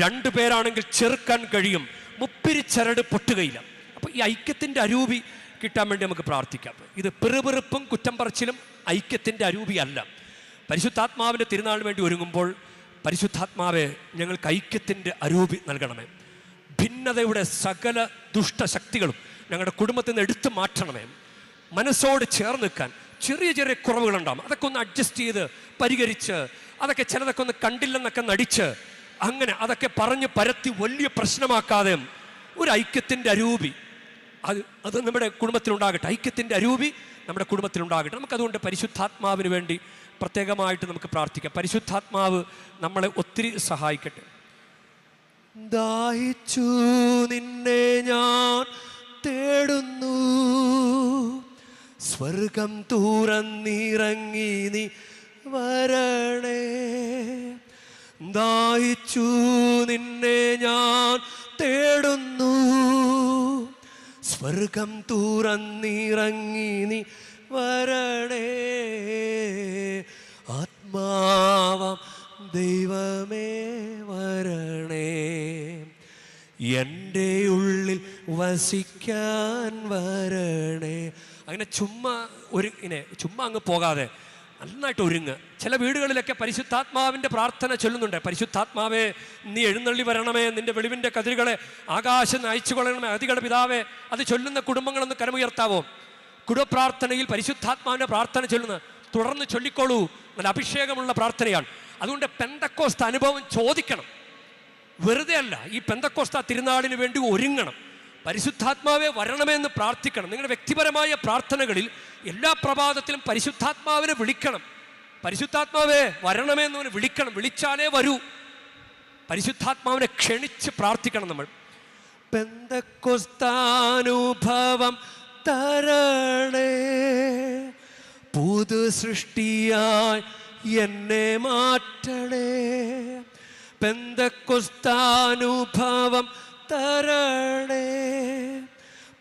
2 പേരാണെങ്കിൽ ചെറുക്കാൻ കഴിയും, മുപ്പിരിച്ചരട് പൊട്ടുകയില്ല. അപ്പോൾ ഈ ഐക്യത്തിൻ്റെ അരൂപി കിട്ടാൻ വേണ്ടി നമുക്ക് പ്രാർത്ഥിക്കാം. ഇത് പിറുപിറുപ്പും കുറ്റം പറച്ചിലും ഐക്യത്തിൻ്റെ അരൂപിയല്ല. പരിശുദ്ധാത്മാവിൻ്റെ തിരുനാളിന് വേണ്ടി ഒരുങ്ങുമ്പോൾ പരിശുദ്ധാത്മാവെ ഞങ്ങൾക്ക് ഐക്യത്തിൻ്റെ അരൂപി നൽകണമേ. ഭിന്നതയുടെ സകല ദുഷ്ടശക്തികളും ഞങ്ങളുടെ കുടുംബത്തിൽ നിന്ന് എടുത്തു മാറ്റണമേ. മനസ്സോട് ചേർന്ന് നിൽക്കാൻ ചെറിയ ചെറിയ കുറവുകളുണ്ടാകും, അതൊക്കെ ഒന്ന് അഡ്ജസ്റ്റ് ചെയ്ത് പരിഹരിച്ച്, അതൊക്കെ ചിലതൊക്കെ ഒന്ന് കണ്ടില്ലെന്നൊക്കെ നടിച്ച്, അങ്ങനെ അതൊക്കെ പറഞ്ഞ് പരത്തി വലിയ പ്രശ്നമാക്കാതെ ഒരു ഐക്യത്തിൻ്റെ അരൂപി അത് നമ്മുടെ കുടുംബത്തിലുണ്ടാകട്ടെ. ഐക്യത്തിൻ്റെ അരൂപി നമ്മുടെ കുടുംബത്തിലുണ്ടാകട്ടെ. നമുക്കതുകൊണ്ട് പരിശുദ്ധാത്മാവിന് വേണ്ടി പ്രത്യേകമായിട്ട് നമുക്ക് പ്രാർത്ഥിക്കാം. പരിശുദ്ധാത്മാവ് നമ്മളെ ഒത്തിരി സഹായിക്കട്ടെ. ദാഹിച്ചു നിന്നെ ഞാൻ തേടുന്നു, സ്വർഗം തുറന്നിറങ്ങി നീ വരണേ. ദാഹിച്ചു നിന്നെ ഞാൻ തേടുന്നു, സ്വർഗം തുറന്നിറങ്ങി നീ വരണേ. ആത്മാവാം ദൈവമേ വരണേ, എൻ്റെ ഉള്ളിൽ വസിക്കാൻ വരണേ. അങ്ങനെ ചുമ്മാ അങ്ങ് പോകാതെ നന്നായിട്ട് ഒരുങ്ങ്. ചില വീടുകളിലൊക്കെ പരിശുദ്ധാത്മാവിൻ്റെ പ്രാർത്ഥന ചൊല്ലുന്നുണ്ട്. പരിശുദ്ധാത്മാവേ നീ എഴുന്നള്ളി വരണമേ, നിന്റെ വെളിവിൻ്റെ കതിരുകളെ ആകാശം അയച്ചു കൊള്ളണമേ, അതികളുടെ പിതാവേ. അത് ചൊല്ലുന്ന കുടുംബങ്ങളൊന്ന് കരമുയർത്താവോ? കുടുംബപ്രാർത്ഥനയിൽ പരിശുദ്ധാത്മാവിൻ്റെ പ്രാർത്ഥന ചൊല്ലുന്നത് തുടർന്ന് ചൊല്ലിക്കോളൂ. നല്ല അഭിഷേകമുള്ള പ്രാർത്ഥനയാണ്. അതുകൊണ്ട് പെന്തക്കോസ്ത അനുഭവം ചോദിക്കണം, വെറുതെ അല്ല. ഈ പെന്തക്കോസ്ത തിരുനാളിന് വേണ്ടി ഒരുങ്ങണം. പരിശുദ്ധാത്മാവെ വരണമെന്ന് പ്രാർത്ഥിക്കണം. നിങ്ങളുടെ വ്യക്തിപരമായ പ്രാർത്ഥനകളിൽ എല്ലാ പ്രഭാതത്തിലും പരിശുദ്ധാത്മാവിനെ വിളിക്കണം. പരിശുദ്ധാത്മാവെ വരണമെന്ന് വിളിക്കണം. വിളിച്ചാലേ വരൂ. പരിശുദ്ധാത്മാവിനെ ക്ഷണിച്ച് പ്രാർത്ഥിക്കണം നമ്മൾ. പെന്തക്കോസ്താനുഭവം തരണേ, പുതു സൃഷ്ടിയായി എന്നെ മാറ്റണേ. പെന്തക്കോസ്താനുഭവം തരണേ,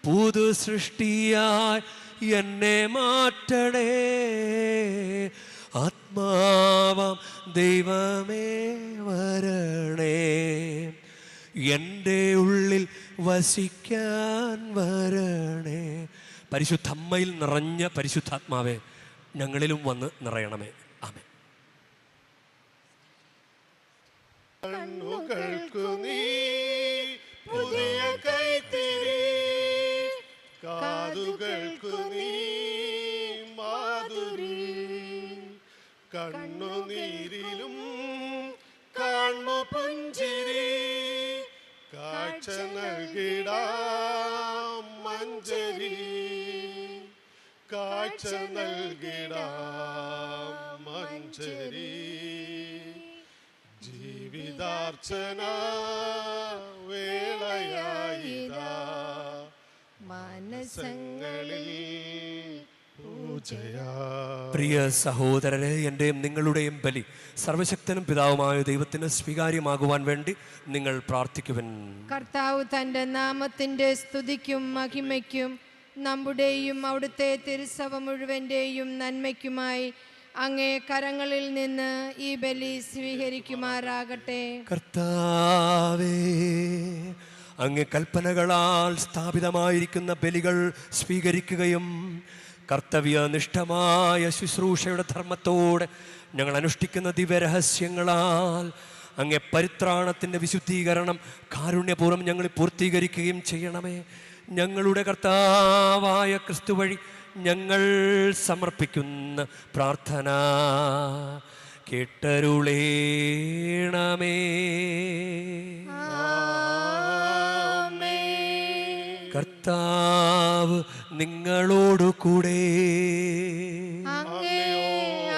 പുതു സൃഷ്ടിയായി എന്നെ മാറ്റണേ. ആത്മാവാം ദൈവമേ വരണേ, എൻ്റെ ഉള്ളിൽ വസിക്കാൻ വരണേ. പരിശുദ്ധമ്മയിൽ നിറഞ്ഞ പരിശുദ്ധാത്മാവേ ഞങ്ങളിലും വന്ന് നിറയണമേ. ആമേൻ. കണ്ണുകൾക്കു നീ പുതിയ കൈത്തിരി, കാതുകൾക്കു നീ മാധുരി, കണ്ണുനീരിലും കാണു പുഞ്ചിരി, കാഴ്ച നൽകിടാം മഞ്ചരി, കാഴ്ച നൽകിടാം മഞ്ചരി. ജീവിതാർച്ചന വേളയായിതാ, മനസ്സങ്ങളിൽ പൂജയാ. പ്രിയ സഹോദരരെ, എൻ്റെയും നിങ്ങളുടെയും ബലി സർവശക്തനും പിതാവുമായ ദൈവത്തിന് സ്വീകാര്യമാകുവാൻ വേണ്ടി നിങ്ങൾ പ്രാർത്ഥിക്കുവൻ. കർത്താവ് തൻ്റെ നാമത്തിൻ്റെ സ്തുതിക്കും മഹിമയ്ക്കും നമ്മുടെയും അവിടുത്തെ തിരുസഭ മുഴുവൻ്റെയും നന്മയ്ക്കുമായി അങ്ങേ കരങ്ങളിൽ നിന്ന് ഈ ബലി സ്വീകരിക്കുമാറാകട്ടെ. കർത്താവേ, അങ്ങേ കൽപ്പനകളാൽ സ്ഥാപിതമായിരിക്കുന്ന ബലികൾ സ്വീകരിക്കുകയും കർത്തവ്യനിഷ്ഠമായ ശുശ്രൂഷയുടെ ധർമ്മത്തോടെ ഞങ്ങൾ അനുഷ്ഠിക്കുന്ന ദിവ്യരഹസ്യങ്ങളാൽ അങ്ങേ പരിത്രാണത്തിൻ്റെ വിശുദ്ധീകരണം കാരുണ്യപൂർവ്വം ഞങ്ങൾ പൂർത്തീകരിക്കുകയും ചെയ്യണമേ. ഞങ്ങളുടെ കർത്താവായ ക്രിസ്തു വഴി ഞങ്ങൾ സമർപ്പിക്കുന്ന പ്രാർത്ഥന കേട്ടരുളേണമേ. കർത്താവ് നിങ്ങളോടു കൂടെ,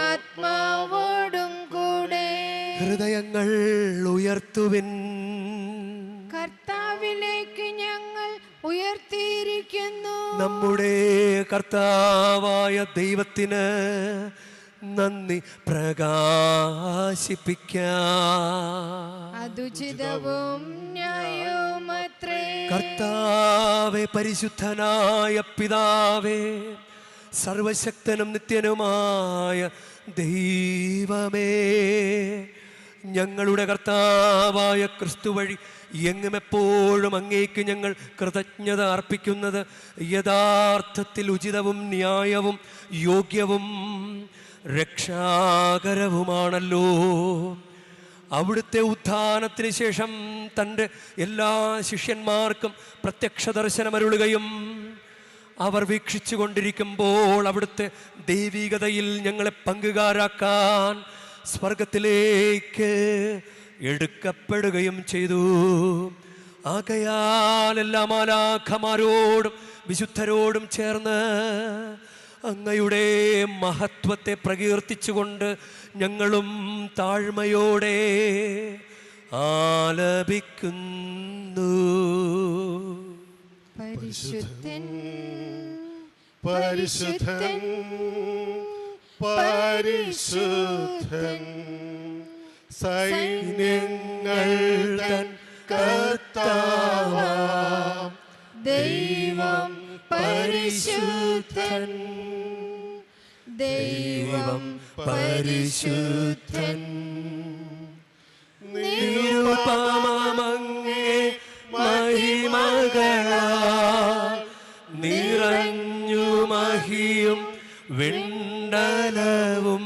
ആത്മാവോടും കൂടെ. ഹൃദയങ്ങൾ ഉയർത്തുവിൻ. കർത്താവിലേക്ക് ഞങ്ങൾ ഉയർത്തിയിരിക്കുന്നു. നമ്മുടെ കർത്താവായ ദൈവത്തിന് നന്ദി പ്രകാശിപ്പിക്കാം. അതുചിതവും ന്യായവുമത്രേ. കർത്താവേ, പരിശുദ്ധനായ പിതാവേ, സർവശക്തനും നിത്യനുമായ ദൈവമേ, ഞങ്ങളുടെ കർത്താവായ ക്രിസ്തു വഴി എങ്ങും എപ്പോഴും അങ്ങേക്ക് ഞങ്ങൾ കൃതജ്ഞത അർപ്പിക്കുന്നത് യഥാർത്ഥത്തിൽ ഉചിതവും ന്യായവും യോഗ്യവും രക്ഷാകരവുമാണല്ലോ. അവിടുത്തെ ഉത്ഥാനത്തിന് ശേഷം തൻ്റെ എല്ലാ ശിഷ്യന്മാർക്കും പ്രത്യക്ഷ ദർശനമരുളുകയും അവർ വീക്ഷിച്ചു കൊണ്ടിരിക്കുമ്പോൾ അവിടുത്തെ ദൈവികതയിൽ ഞങ്ങളെ പങ്കുകാരാക്കാൻ സ്വർഗത്തിലേക്ക് എടുക്കപ്പെടുകയും ചെയ്തു. ആകയാൽ എല്ലാ മാലാഖമാരോടും വിശുദ്ധരോടും ചേർന്ന് അങ്ങയുടെ മഹത്വത്തെ പ്രകീർത്തിച്ചുകൊണ്ട് ഞങ്ങളും താഴ്മയോടെ ആലപിക്കുന്നു. പരിശുദ്ധൻ പരിശുദ്ധൻ പരിശുദ്ധൻ സൈന്യങ്ങൾ തൻ കർത്താവാം ദൈവം പരിശുദ്ധൻ. ദൈവം പരിശുദ്ധൻ. നിരുപമമങ്ങേ മഹിമകളാൽ നിറഞ്ഞു മഹിയും വിണ്ടലവും.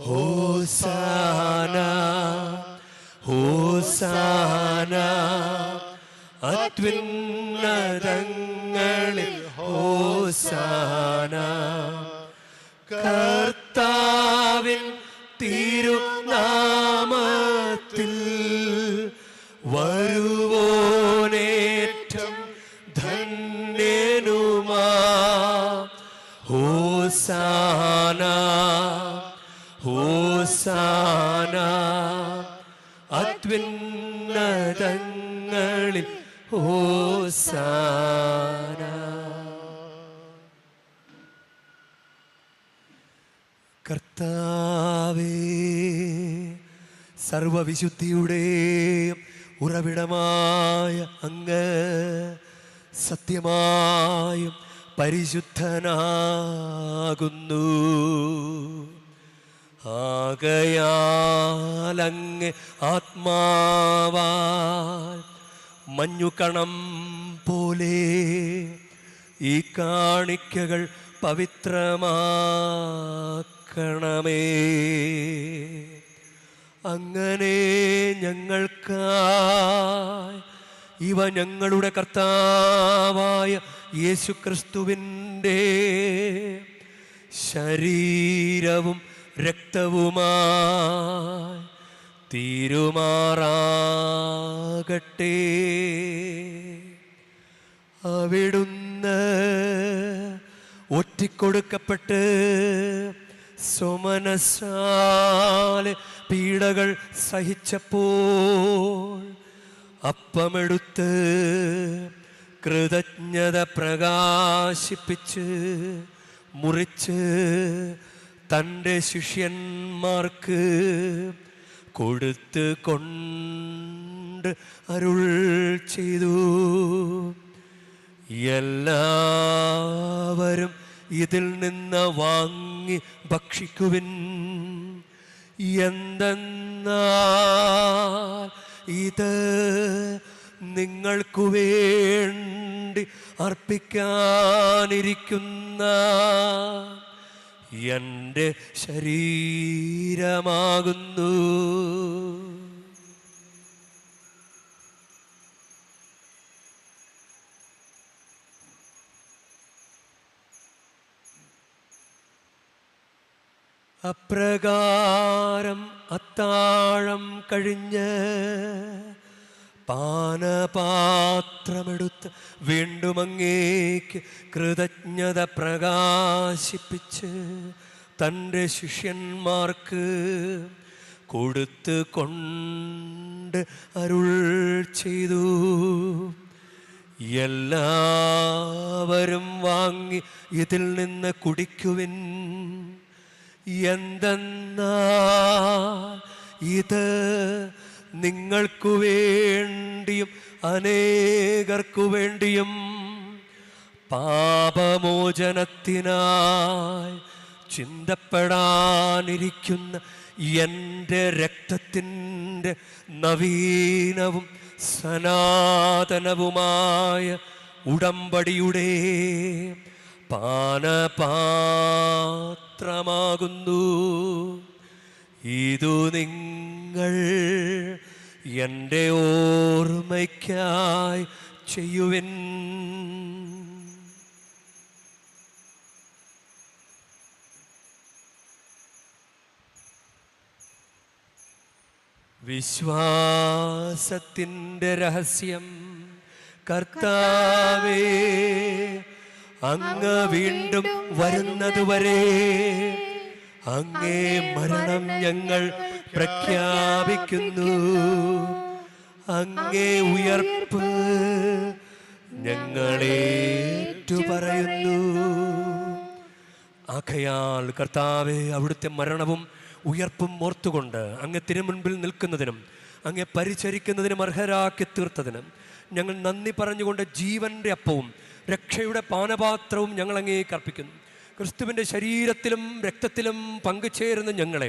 ഹോസാന ഹോസാന അത്യുന്നതങ്ങളിൽ ഹോസാന. കർത്താവിൻ തിരുനാമത്തിൽ വരുവോനേറ്റം ധന്യനുമാ. ഹോസാന ഹോസാന അത്യുന്നതങ്ങളിൽ ഹോസാന. കർത്താവേ, സർവവിശുദ്ധിയുടെയും ഉറവിടമായ അങ്ങ് സത്യമായും പരിശുദ്ധനാകുന്നു. ആകയാലങ്ങ് ആത്മാവാൽ മഞ്ഞുകണം പോലെ ഈ കാണിക്കകൾ പവിത്രമാക്കണമേ. അങ്ങനെ ഞങ്ങൾക്കായി ഇവ ഞങ്ങളുടെ കർത്താവായ യേശുക്രിസ്തുവിൻ്റെ ശരീരവും രക്തവുമായി തീരുമാറാകട്ടെ. അവിടുന്ന് ഒറ്റിക്കൊടുക്കപ്പെട്ട് സുമനസ്സാലെ പീഡകൾ സഹിച്ചപ്പോൾ അപ്പമെടുത്ത് കൃതജ്ഞത പ്രകാശിപ്പിച്ച് മുറിച്ച് തൻ്റെ ശിഷ്യന്മാർക്ക് കൊടുത്ത് കൊണ്ട് അരുൾ ചെയ്തു. എല്ലാവരും ഇതിൽ നിന്ന് വാങ്ങി ഭക്ഷിക്കുവിൻ. എന്തെന്നാൽ ഇത് നിങ്ങൾക്കു വേണ്ടി അർപ്പിക്കാനിരിക്കുന്ന എൻ്റെ ശരീരമാകുന്നു. അപ്രകാരം അത്താഴം കഴിഞ്ഞ് പാനപാത്രമെടുത്ത് വീണ്ടും അങ്ങേക്ക് കൃതജ്ഞത പ്രകാശിപ്പിച്ച് തൻ്റെ ശിഷ്യന്മാർക്ക് കൊടുത്ത് കൊണ്ട് അരുൾ ചെയ്തു, എല്ലാവരും വാങ്ങി ഇതിൽ നിന്ന് കുടിക്കുവിൻ. എന്തെന്നാൽ ഇത് നിങ്ങൾക്കു വേണ്ടിയും അനേകർക്കു വേണ്ടിയും പാപമോചനത്തിനായി ചിന്തപ്പെടാനിരിക്കുന്ന എൻ്റെ രക്തത്തിൻ്റെ നവീനവും സനാതനവുമായ ഉടമ്പടിയുടെ പാനപാത്രമാകുന്നു. ഇതു നിങ്ങൾ എൻ്റെ ഓർമ്മയ്ക്കായി ചെയ്യുവിൻ. വിശ്വാസത്തിൻ്റെ രഹസ്യം. കർത്താവേ, അങ്ങ് വീണ്ടും വരുന്നതുവരെ അങ്ങേ മരണം ഞങ്ങൾ പ്രഖ്യാപിക്കുന്നു. അങ്ങേ ഉയർപ്പ് ഞങ്ങളേറ്റു പറയുന്നു. ആകയാൽ കർത്താവേ, അവിടുത്തെ മരണവും ഉയർപ്പും ഓർത്തുകൊണ്ട് അങ്ങ് തിരുമുൻപിൽ നിൽക്കുന്നതിനും അങ്ങെ പരിചരിക്കുന്നതിനും അർഹരാക്കി തീർത്തതിനും ഞങ്ങൾ നന്ദി പറഞ്ഞുകൊണ്ട് ജീവൻ്റെ അപ്പവും രക്ഷയുടെ പാനപാത്രവും ഞങ്ങൾ അങ്ങേക്ക് അർപ്പിക്കുന്നു. ക്രിസ്തുവിൻ്റെ ശരീരത്തിലും രക്തത്തിലും പങ്കുചേരുന്ന ഞങ്ങളെ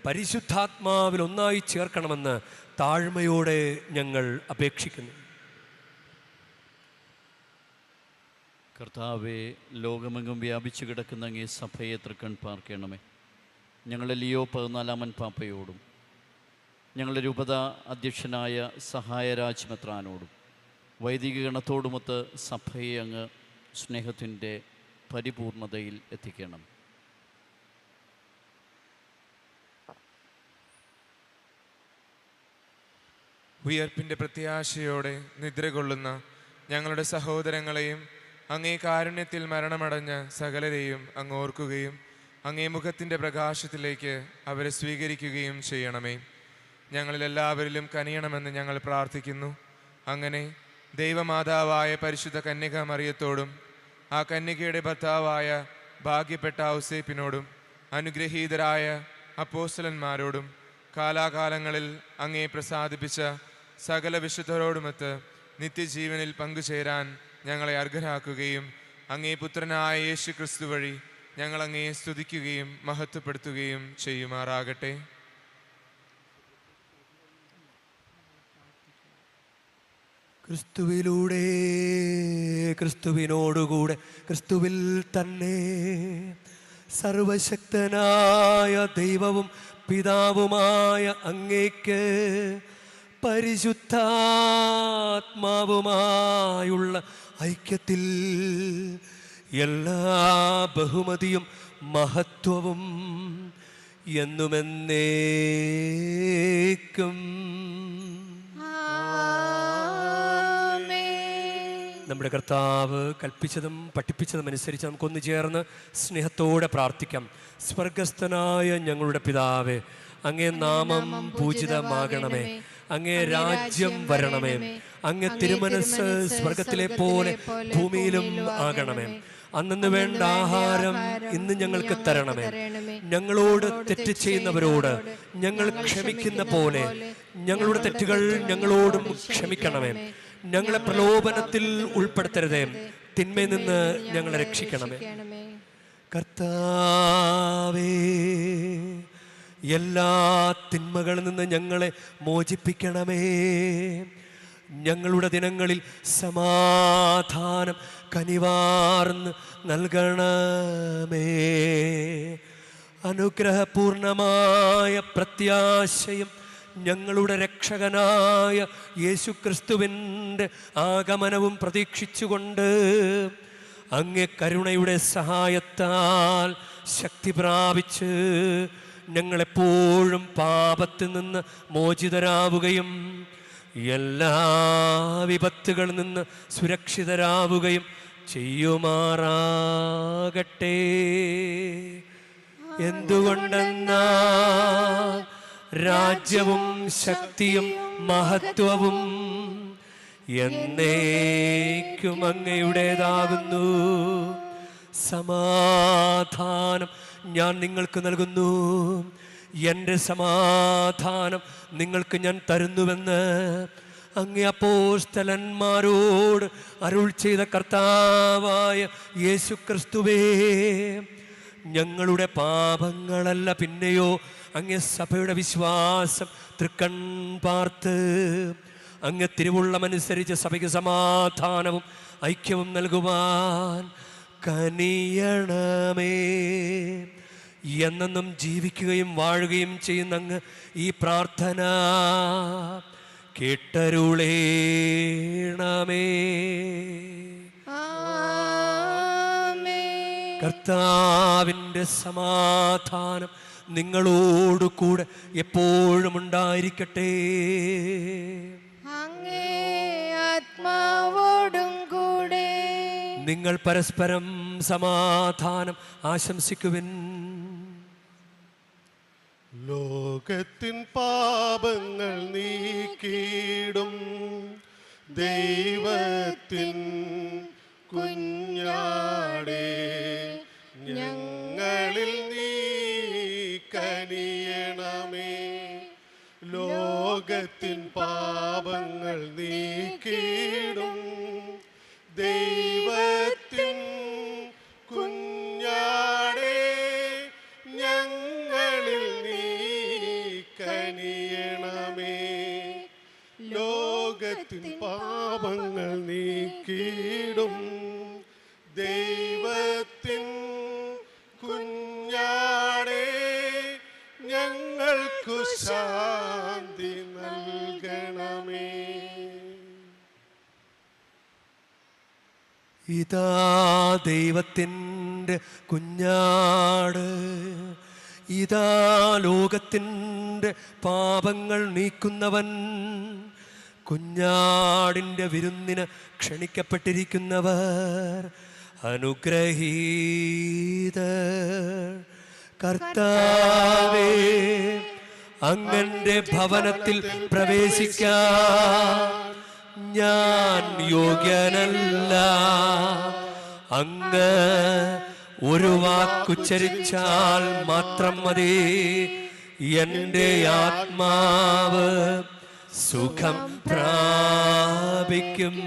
പരിശുദ്ധാത്മാവിൽ ഒന്നായി ചേർക്കണമെന്ന് താഴ്മയോടെ ഞങ്ങൾ അപേക്ഷിക്കുന്നു. കർത്താവെ, ലോകമെങ്ങും വ്യാപിച്ചു കിടക്കുന്ന അങ്ങേ സഭയെ തൃക്കൺ പാർക്കണമേ. ഞങ്ങളുടെ ലിയോ 14 പാപ്പയോടും ഞങ്ങളുടെ രൂപത അധ്യക്ഷനായ സഹായരാജ് മെത്രാനോടും വൈദിക ഗണത്തോടുമൊത്ത് സഭയെ അങ്ങ് സ്നേഹത്തിൻ്റെ പരിപൂർണതയിൽ എത്തിക്കണം. ഉയർപ്പിൻ്റെ പ്രത്യാശയോടെ നിദ്രകൊള്ളുന്ന ഞങ്ങളുടെ സഹോദരങ്ങളെയും അങ്ങേ കാരുണ്യത്തിൽ മരണമടഞ്ഞ സകലരെയും അങ്ങ് ഓർക്കുകയും അങ്ങേ മുഖത്തിൻ്റെ പ്രകാശത്തിലേക്ക് അവരെ സ്വീകരിക്കുകയും ചെയ്യണമേ. ഞങ്ങളിലെല്ലാവരിലും കനിയണമെന്ന് ഞങ്ങൾ പ്രാർത്ഥിക്കുന്നു. അങ്ങനെ ദൈവമാതാവായ പരിശുദ്ധ കന്യക മറിയത്തോടും ആ കന്യകയുടെ ഭർത്താവായ ഭാഗ്യപ്പെട്ട ഔസേപ്പിനോടും അനുഗ്രഹീതരായ അപ്പോസ്തലന്മാരോടും കാലാകാലങ്ങളിൽ അങ്ങേ പ്രസാദിപ്പിച്ച സകല വിശുദ്ധരോടുമൊത്ത് നിത്യജീവനിൽ പങ്കുചേരാൻ ഞങ്ങളെ അർഹരാക്കുകയും അങ്ങേ പുത്രനായ യേശു ക്രിസ്തു വഴി ഞങ്ങൾ അങ്ങയെ സ്തുതിക്കുകയും മഹത്വപ്പെടുത്തുകയും ചെയ്യുമാറാകട്ടെ. ക്രിസ്തുവിലൂടെ, ക്രിസ്തുവിനോടുകൂടെ, ക്രിസ്തുവിൽ തന്നെ സർവശക്തനായ ദൈവവും പിതാവുമായ അങ്ങേക്ക് പരിശുദ്ധാത്മാവുമായുള്ള ഐക്യത്തിൽ എല്ലാ ബഹുമതിയും മഹത്വവും എന്നുമെന്നേക്കും. നമ്മുടെ കർത്താവ് കൽപ്പിച്ചതും പഠിപ്പിച്ചതും അനുസരിച്ച് നമുക്കൊന്നു ചേർന്ന് സ്നേഹത്തോടെ പ്രാർത്ഥിക്കാം. സ്വർഗസ്ഥനായ ഞങ്ങളുടെ പിതാവേ, അങ്ങേ നാമം പൂജിതമാകണമേ. അങ്ങേ രാജ്യം വരണമേ. അങ്ങേ തിരുമനസ് സ്വർഗത്തിലെ പോലെ ഭൂമിയിലും ആകണമേ. അന്നു വേണ്ട ആഹാരം ഇന്ന് ഞങ്ങൾക്ക് തരണമേ. ഞങ്ങളോട് തെറ്റ് ചെയ്യുന്നവരോട് ഞങ്ങൾ ക്ഷമിക്കുന്ന പോലെ ഞങ്ങളുടെ തെറ്റുകൾ ഞങ്ങളോടും ക്ഷമിക്കണമേ. ഞങ്ങളെ പ്രലോഭനത്തിൽ ഉൾപ്പെടുത്തരുതേ, തിന്മയിൽ നിന്ന് ഞങ്ങളെ രക്ഷിക്കണമേ. കർത്താവേ, എല്ലാ തിന്മകളിൽ നിന്ന് ഞങ്ങളെ മോചിപ്പിക്കണമേ. ഞങ്ങളുടെ ദിനങ്ങളിൽ സമാധാനം കനിവാർന്ന് നൽകണമേ. അനുഗ്രഹപൂർണമായ പ്രത്യാശയും ഞങ്ങളുടെ രക്ഷകനായ യേശുക്രിസ്തുവിൻ്റെ ആഗമനവും പ്രതീക്ഷിച്ചുകൊണ്ട് അങ്ങേ കരുണയുടെ സഹായത്താൽ ശക്തി പ്രാപിച്ച് ഞങ്ങളെപ്പോഴും പാപത്തിൽ നിന്ന് മോചിതരാവുകയും എല്ലാ വിപത്തുകളിൽ നിന്ന് സുരക്ഷിതരാവുകയും ചെയ്യുമാറാകട്ടെ. എന്തുകൊണ്ടെന്നാൽ രാജ്യവും ശക്തിയും മഹത്വവും എന്നേക്കും അങ്ങയുടേതാകുന്നു. സമാധാനം ഞാൻ നിങ്ങൾക്ക് നൽകുന്നു, എൻ്റെ സമാധാനം നിങ്ങൾക്ക് ഞാൻ തരുന്നുവെന്ന് അങ്ങേ അപ്പോസ്തലന്മാരോട് അരുൾ ചെയ്ത കർത്താവായ യേശുക്രിസ്തുവേ, ഞങ്ങളുടെ പാപങ്ങളല്ല പിന്നെയോ അങ്ങേ സഭയുടെ വിശ്വാസം തൃക്കൺ പാർത്ത് അങ്ങ് തിരുവുള്ളമനുസരിച്ച് സഭയ്ക്ക് സമാധാനവും ഐക്യവും നൽകുവാൻ കനിയണമേ. എന്നെന്നും ജീവിക്കുകയും വാഴുകയും ചെയ്യുന്ന അങ്ങ് ഈ പ്രാർത്ഥന കേട്ടരുളേണമേ. കർത്താവിൻ്റെ സമാധാനം നിങ്ങളോടു കൂടെ എപ്പോഴും ഉണ്ടായിരിക്കട്ടെ. അങ്ങേ ആത്മാവോടും കൂടെ. നിങ്ങൾ പരസ്പരം സമാധാനം ആശംസിക്കുവിൻ. ലോകത്തിൻ പാപങ്ങൾ നീക്കിയിടും ദൈവത്തിൻ കുഞ്ഞാടേ, ഞങ്ങളിൽ നീ കനിയണമേ. ലോകത്തിൻ പാപങ്ങൾ നീക്കിയിടും ദൈവത്തിൻ കുഞ്ഞാടേ, ഞങ്ങളിൽ നീ കനിയണമേ. ലോകത്തിൻ പാപങ്ങൾ നീക്കിയിടും ദൈവത്തിൻ കുഞ്ഞാടേ, ഞങ്ങൾക്കു ശാന്തി നൽകണമേ. ഇതാ ദൈവത്തിൻ്റെ കുഞ്ഞാട്, ഇതാ ലോകത്തിൻ്റെ പാപങ്ങൾ നീക്കുന്നവൻ. കുഞ്ഞാടിൻ്റെ വിരുന്നിന് ക്ഷണിക്കപ്പെട്ടിരിക്കുന്നവർ അനുഗ്രഹീതർ. കർത്താവേ, അങ്ങന്റെ ഭവനത്തിൽ പ്രവേശിക്കാൻ ഞാൻ യോഗ്യനല്ല. അങ്ങ് ഒരു വാക്കുച്ചരിച്ചാൽ മാത്രം മതി, എൻ്റെ ആത്മാവ് സുഖം പ്രാപിക്കും.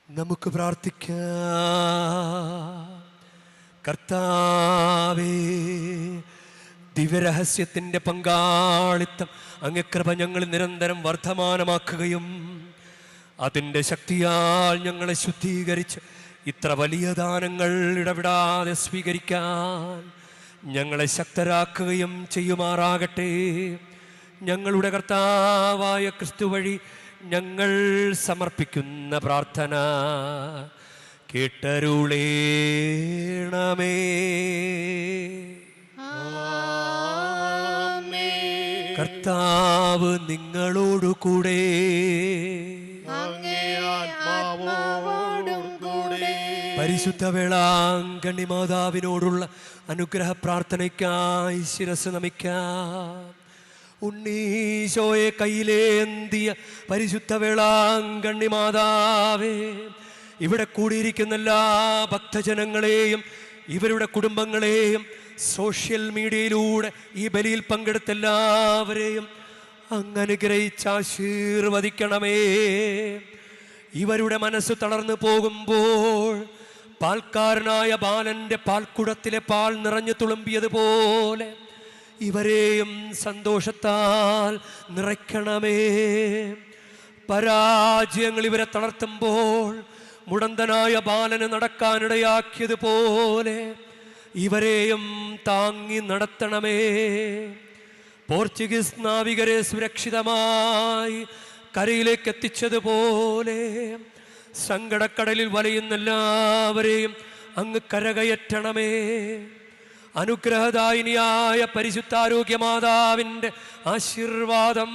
നമുക്ക് പ്രാർത്ഥിക്കാം. കർത്താവേ, ദിവ്യരഹസ്യത്തിൻ്റെ പങ്കാളിത്തം അങ്ങേ കൃപ ഞങ്ങൾ നിരന്തരം വർദ്ധമാനമാക്കുകയും അതിൻ്റെ ശക്തിയാൽ ഞങ്ങളെ ശുദ്ധീകരിച്ച് ഇത്ര വലിയ ദാനങ്ങൾ ഇടവിടാതെ സ്വീകരിക്കാൻ ഞങ്ങളെ ശക്തരാക്കുകയും ചെയ്യുമാറാകട്ടെ. ഞങ്ങളുടെ കർത്താവായ ക്രിസ്തു വഴി ഞങ്ങൾ സമർപ്പിക്കുന്ന പ്രാർത്ഥന കേട്ടരുളേണമേ. കർത്താവ് നിങ്ങളോടു കൂടെ. പരിശുദ്ധ വേളാങ്കണ്ണി മാതാവിനോടുള്ള അനുഗ്രഹ പ്രാർത്ഥനയ്ക്കായി ശിരസ് നമിക്കാം. ഉണ്ണീശോയെ കയ്യിലേന്തിയ പരിശുദ്ധ വേളാങ്കണ്ണി മാതാവേ, ഇവിടെ കൂടിയിരിക്കുന്ന എല്ലാ ഭക്തജനങ്ങളെയും ഇവരുടെ കുടുംബങ്ങളെയും സോഷ്യൽ മീഡിയയിലൂടെ ഈ ബലിയിൽ പങ്കെടുത്ത എല്ലാവരെയും അങ്ങ് അനുഗ്രഹിച്ച് ആശീർവദിക്കണമേ. ഇവരുടെ മനസ്സ് തളർന്നു പോകുമ്പോൾ പാൽക്കാരനായ ബാലന്റെ പാൽക്കുടത്തിലെ പാൽ നിറഞ്ഞു തുളുമ്പിയതുപോലെ ഇവരെയും സന്തോഷത്താൽ നിറയ്ക്കണമേ. പരാജയങ്ങൾ ഇവരെ തളർത്തുമ്പോൾ മുടന്തനായ ബാലന് നടക്കാനിടയാക്കിയതുപോലെ ഇവരെയും താങ്ങി നടത്തണമേ. പോർച്ചുഗീസ് നാവികരെ സുരക്ഷിതമായി കരയിലേക്ക് എത്തിച്ചതുപോലെ സങ്കടക്കടലിൽ വലയുന്ന എല്ലാവരെയും അങ്ങ് കരകയറ്റണമേ. അനുഗ്രഹദായിനിയായ പരിശുദ്ധാരോഗ്യ മാതാവിൻ്റെ ആശീർവാദം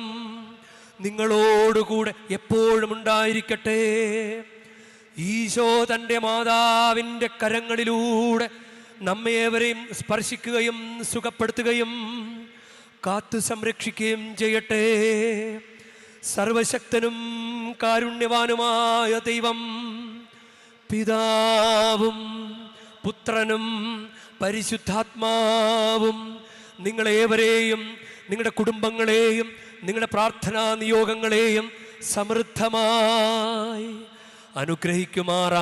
നിങ്ങളോടുകൂടെ എപ്പോഴും ഉണ്ടായിരിക്കട്ടെ. ഈശോ തൻ്റെ മാതാവിൻ്റെ കരങ്ങളിലൂടെ നമ്മേവരെയും സ്പർശിക്കുകയും സുഖപ്പെടുത്തുകയും കാത്തു സംരക്ഷിക്കുകയും ചെയ്യട്ടെ. സർവശക്തനും കാരുണ്യവാനുമായ ദൈവം പിതാവും പുത്രനും പരിശുദ്ധാത്മാവും നിങ്ങളേവരെയും നിങ്ങളുടെ കുടുംബങ്ങളെയും നിങ്ങളുടെ പ്രാർത്ഥനാ നിയോഗങ്ങളെയും സമൃദ്ധമായി അനുഗ്രഹിക്കുമാറാകട്ടെ.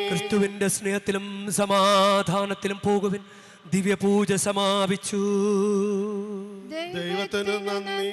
ക്രിസ്തുവിൻ്റെ സ്നേഹത്തിലും സമാധാനത്തിലും പോകുവിൻ. ദിവ്യപൂജ സമാപിച്ചു. ദൈവത്തിന് നന്ദി.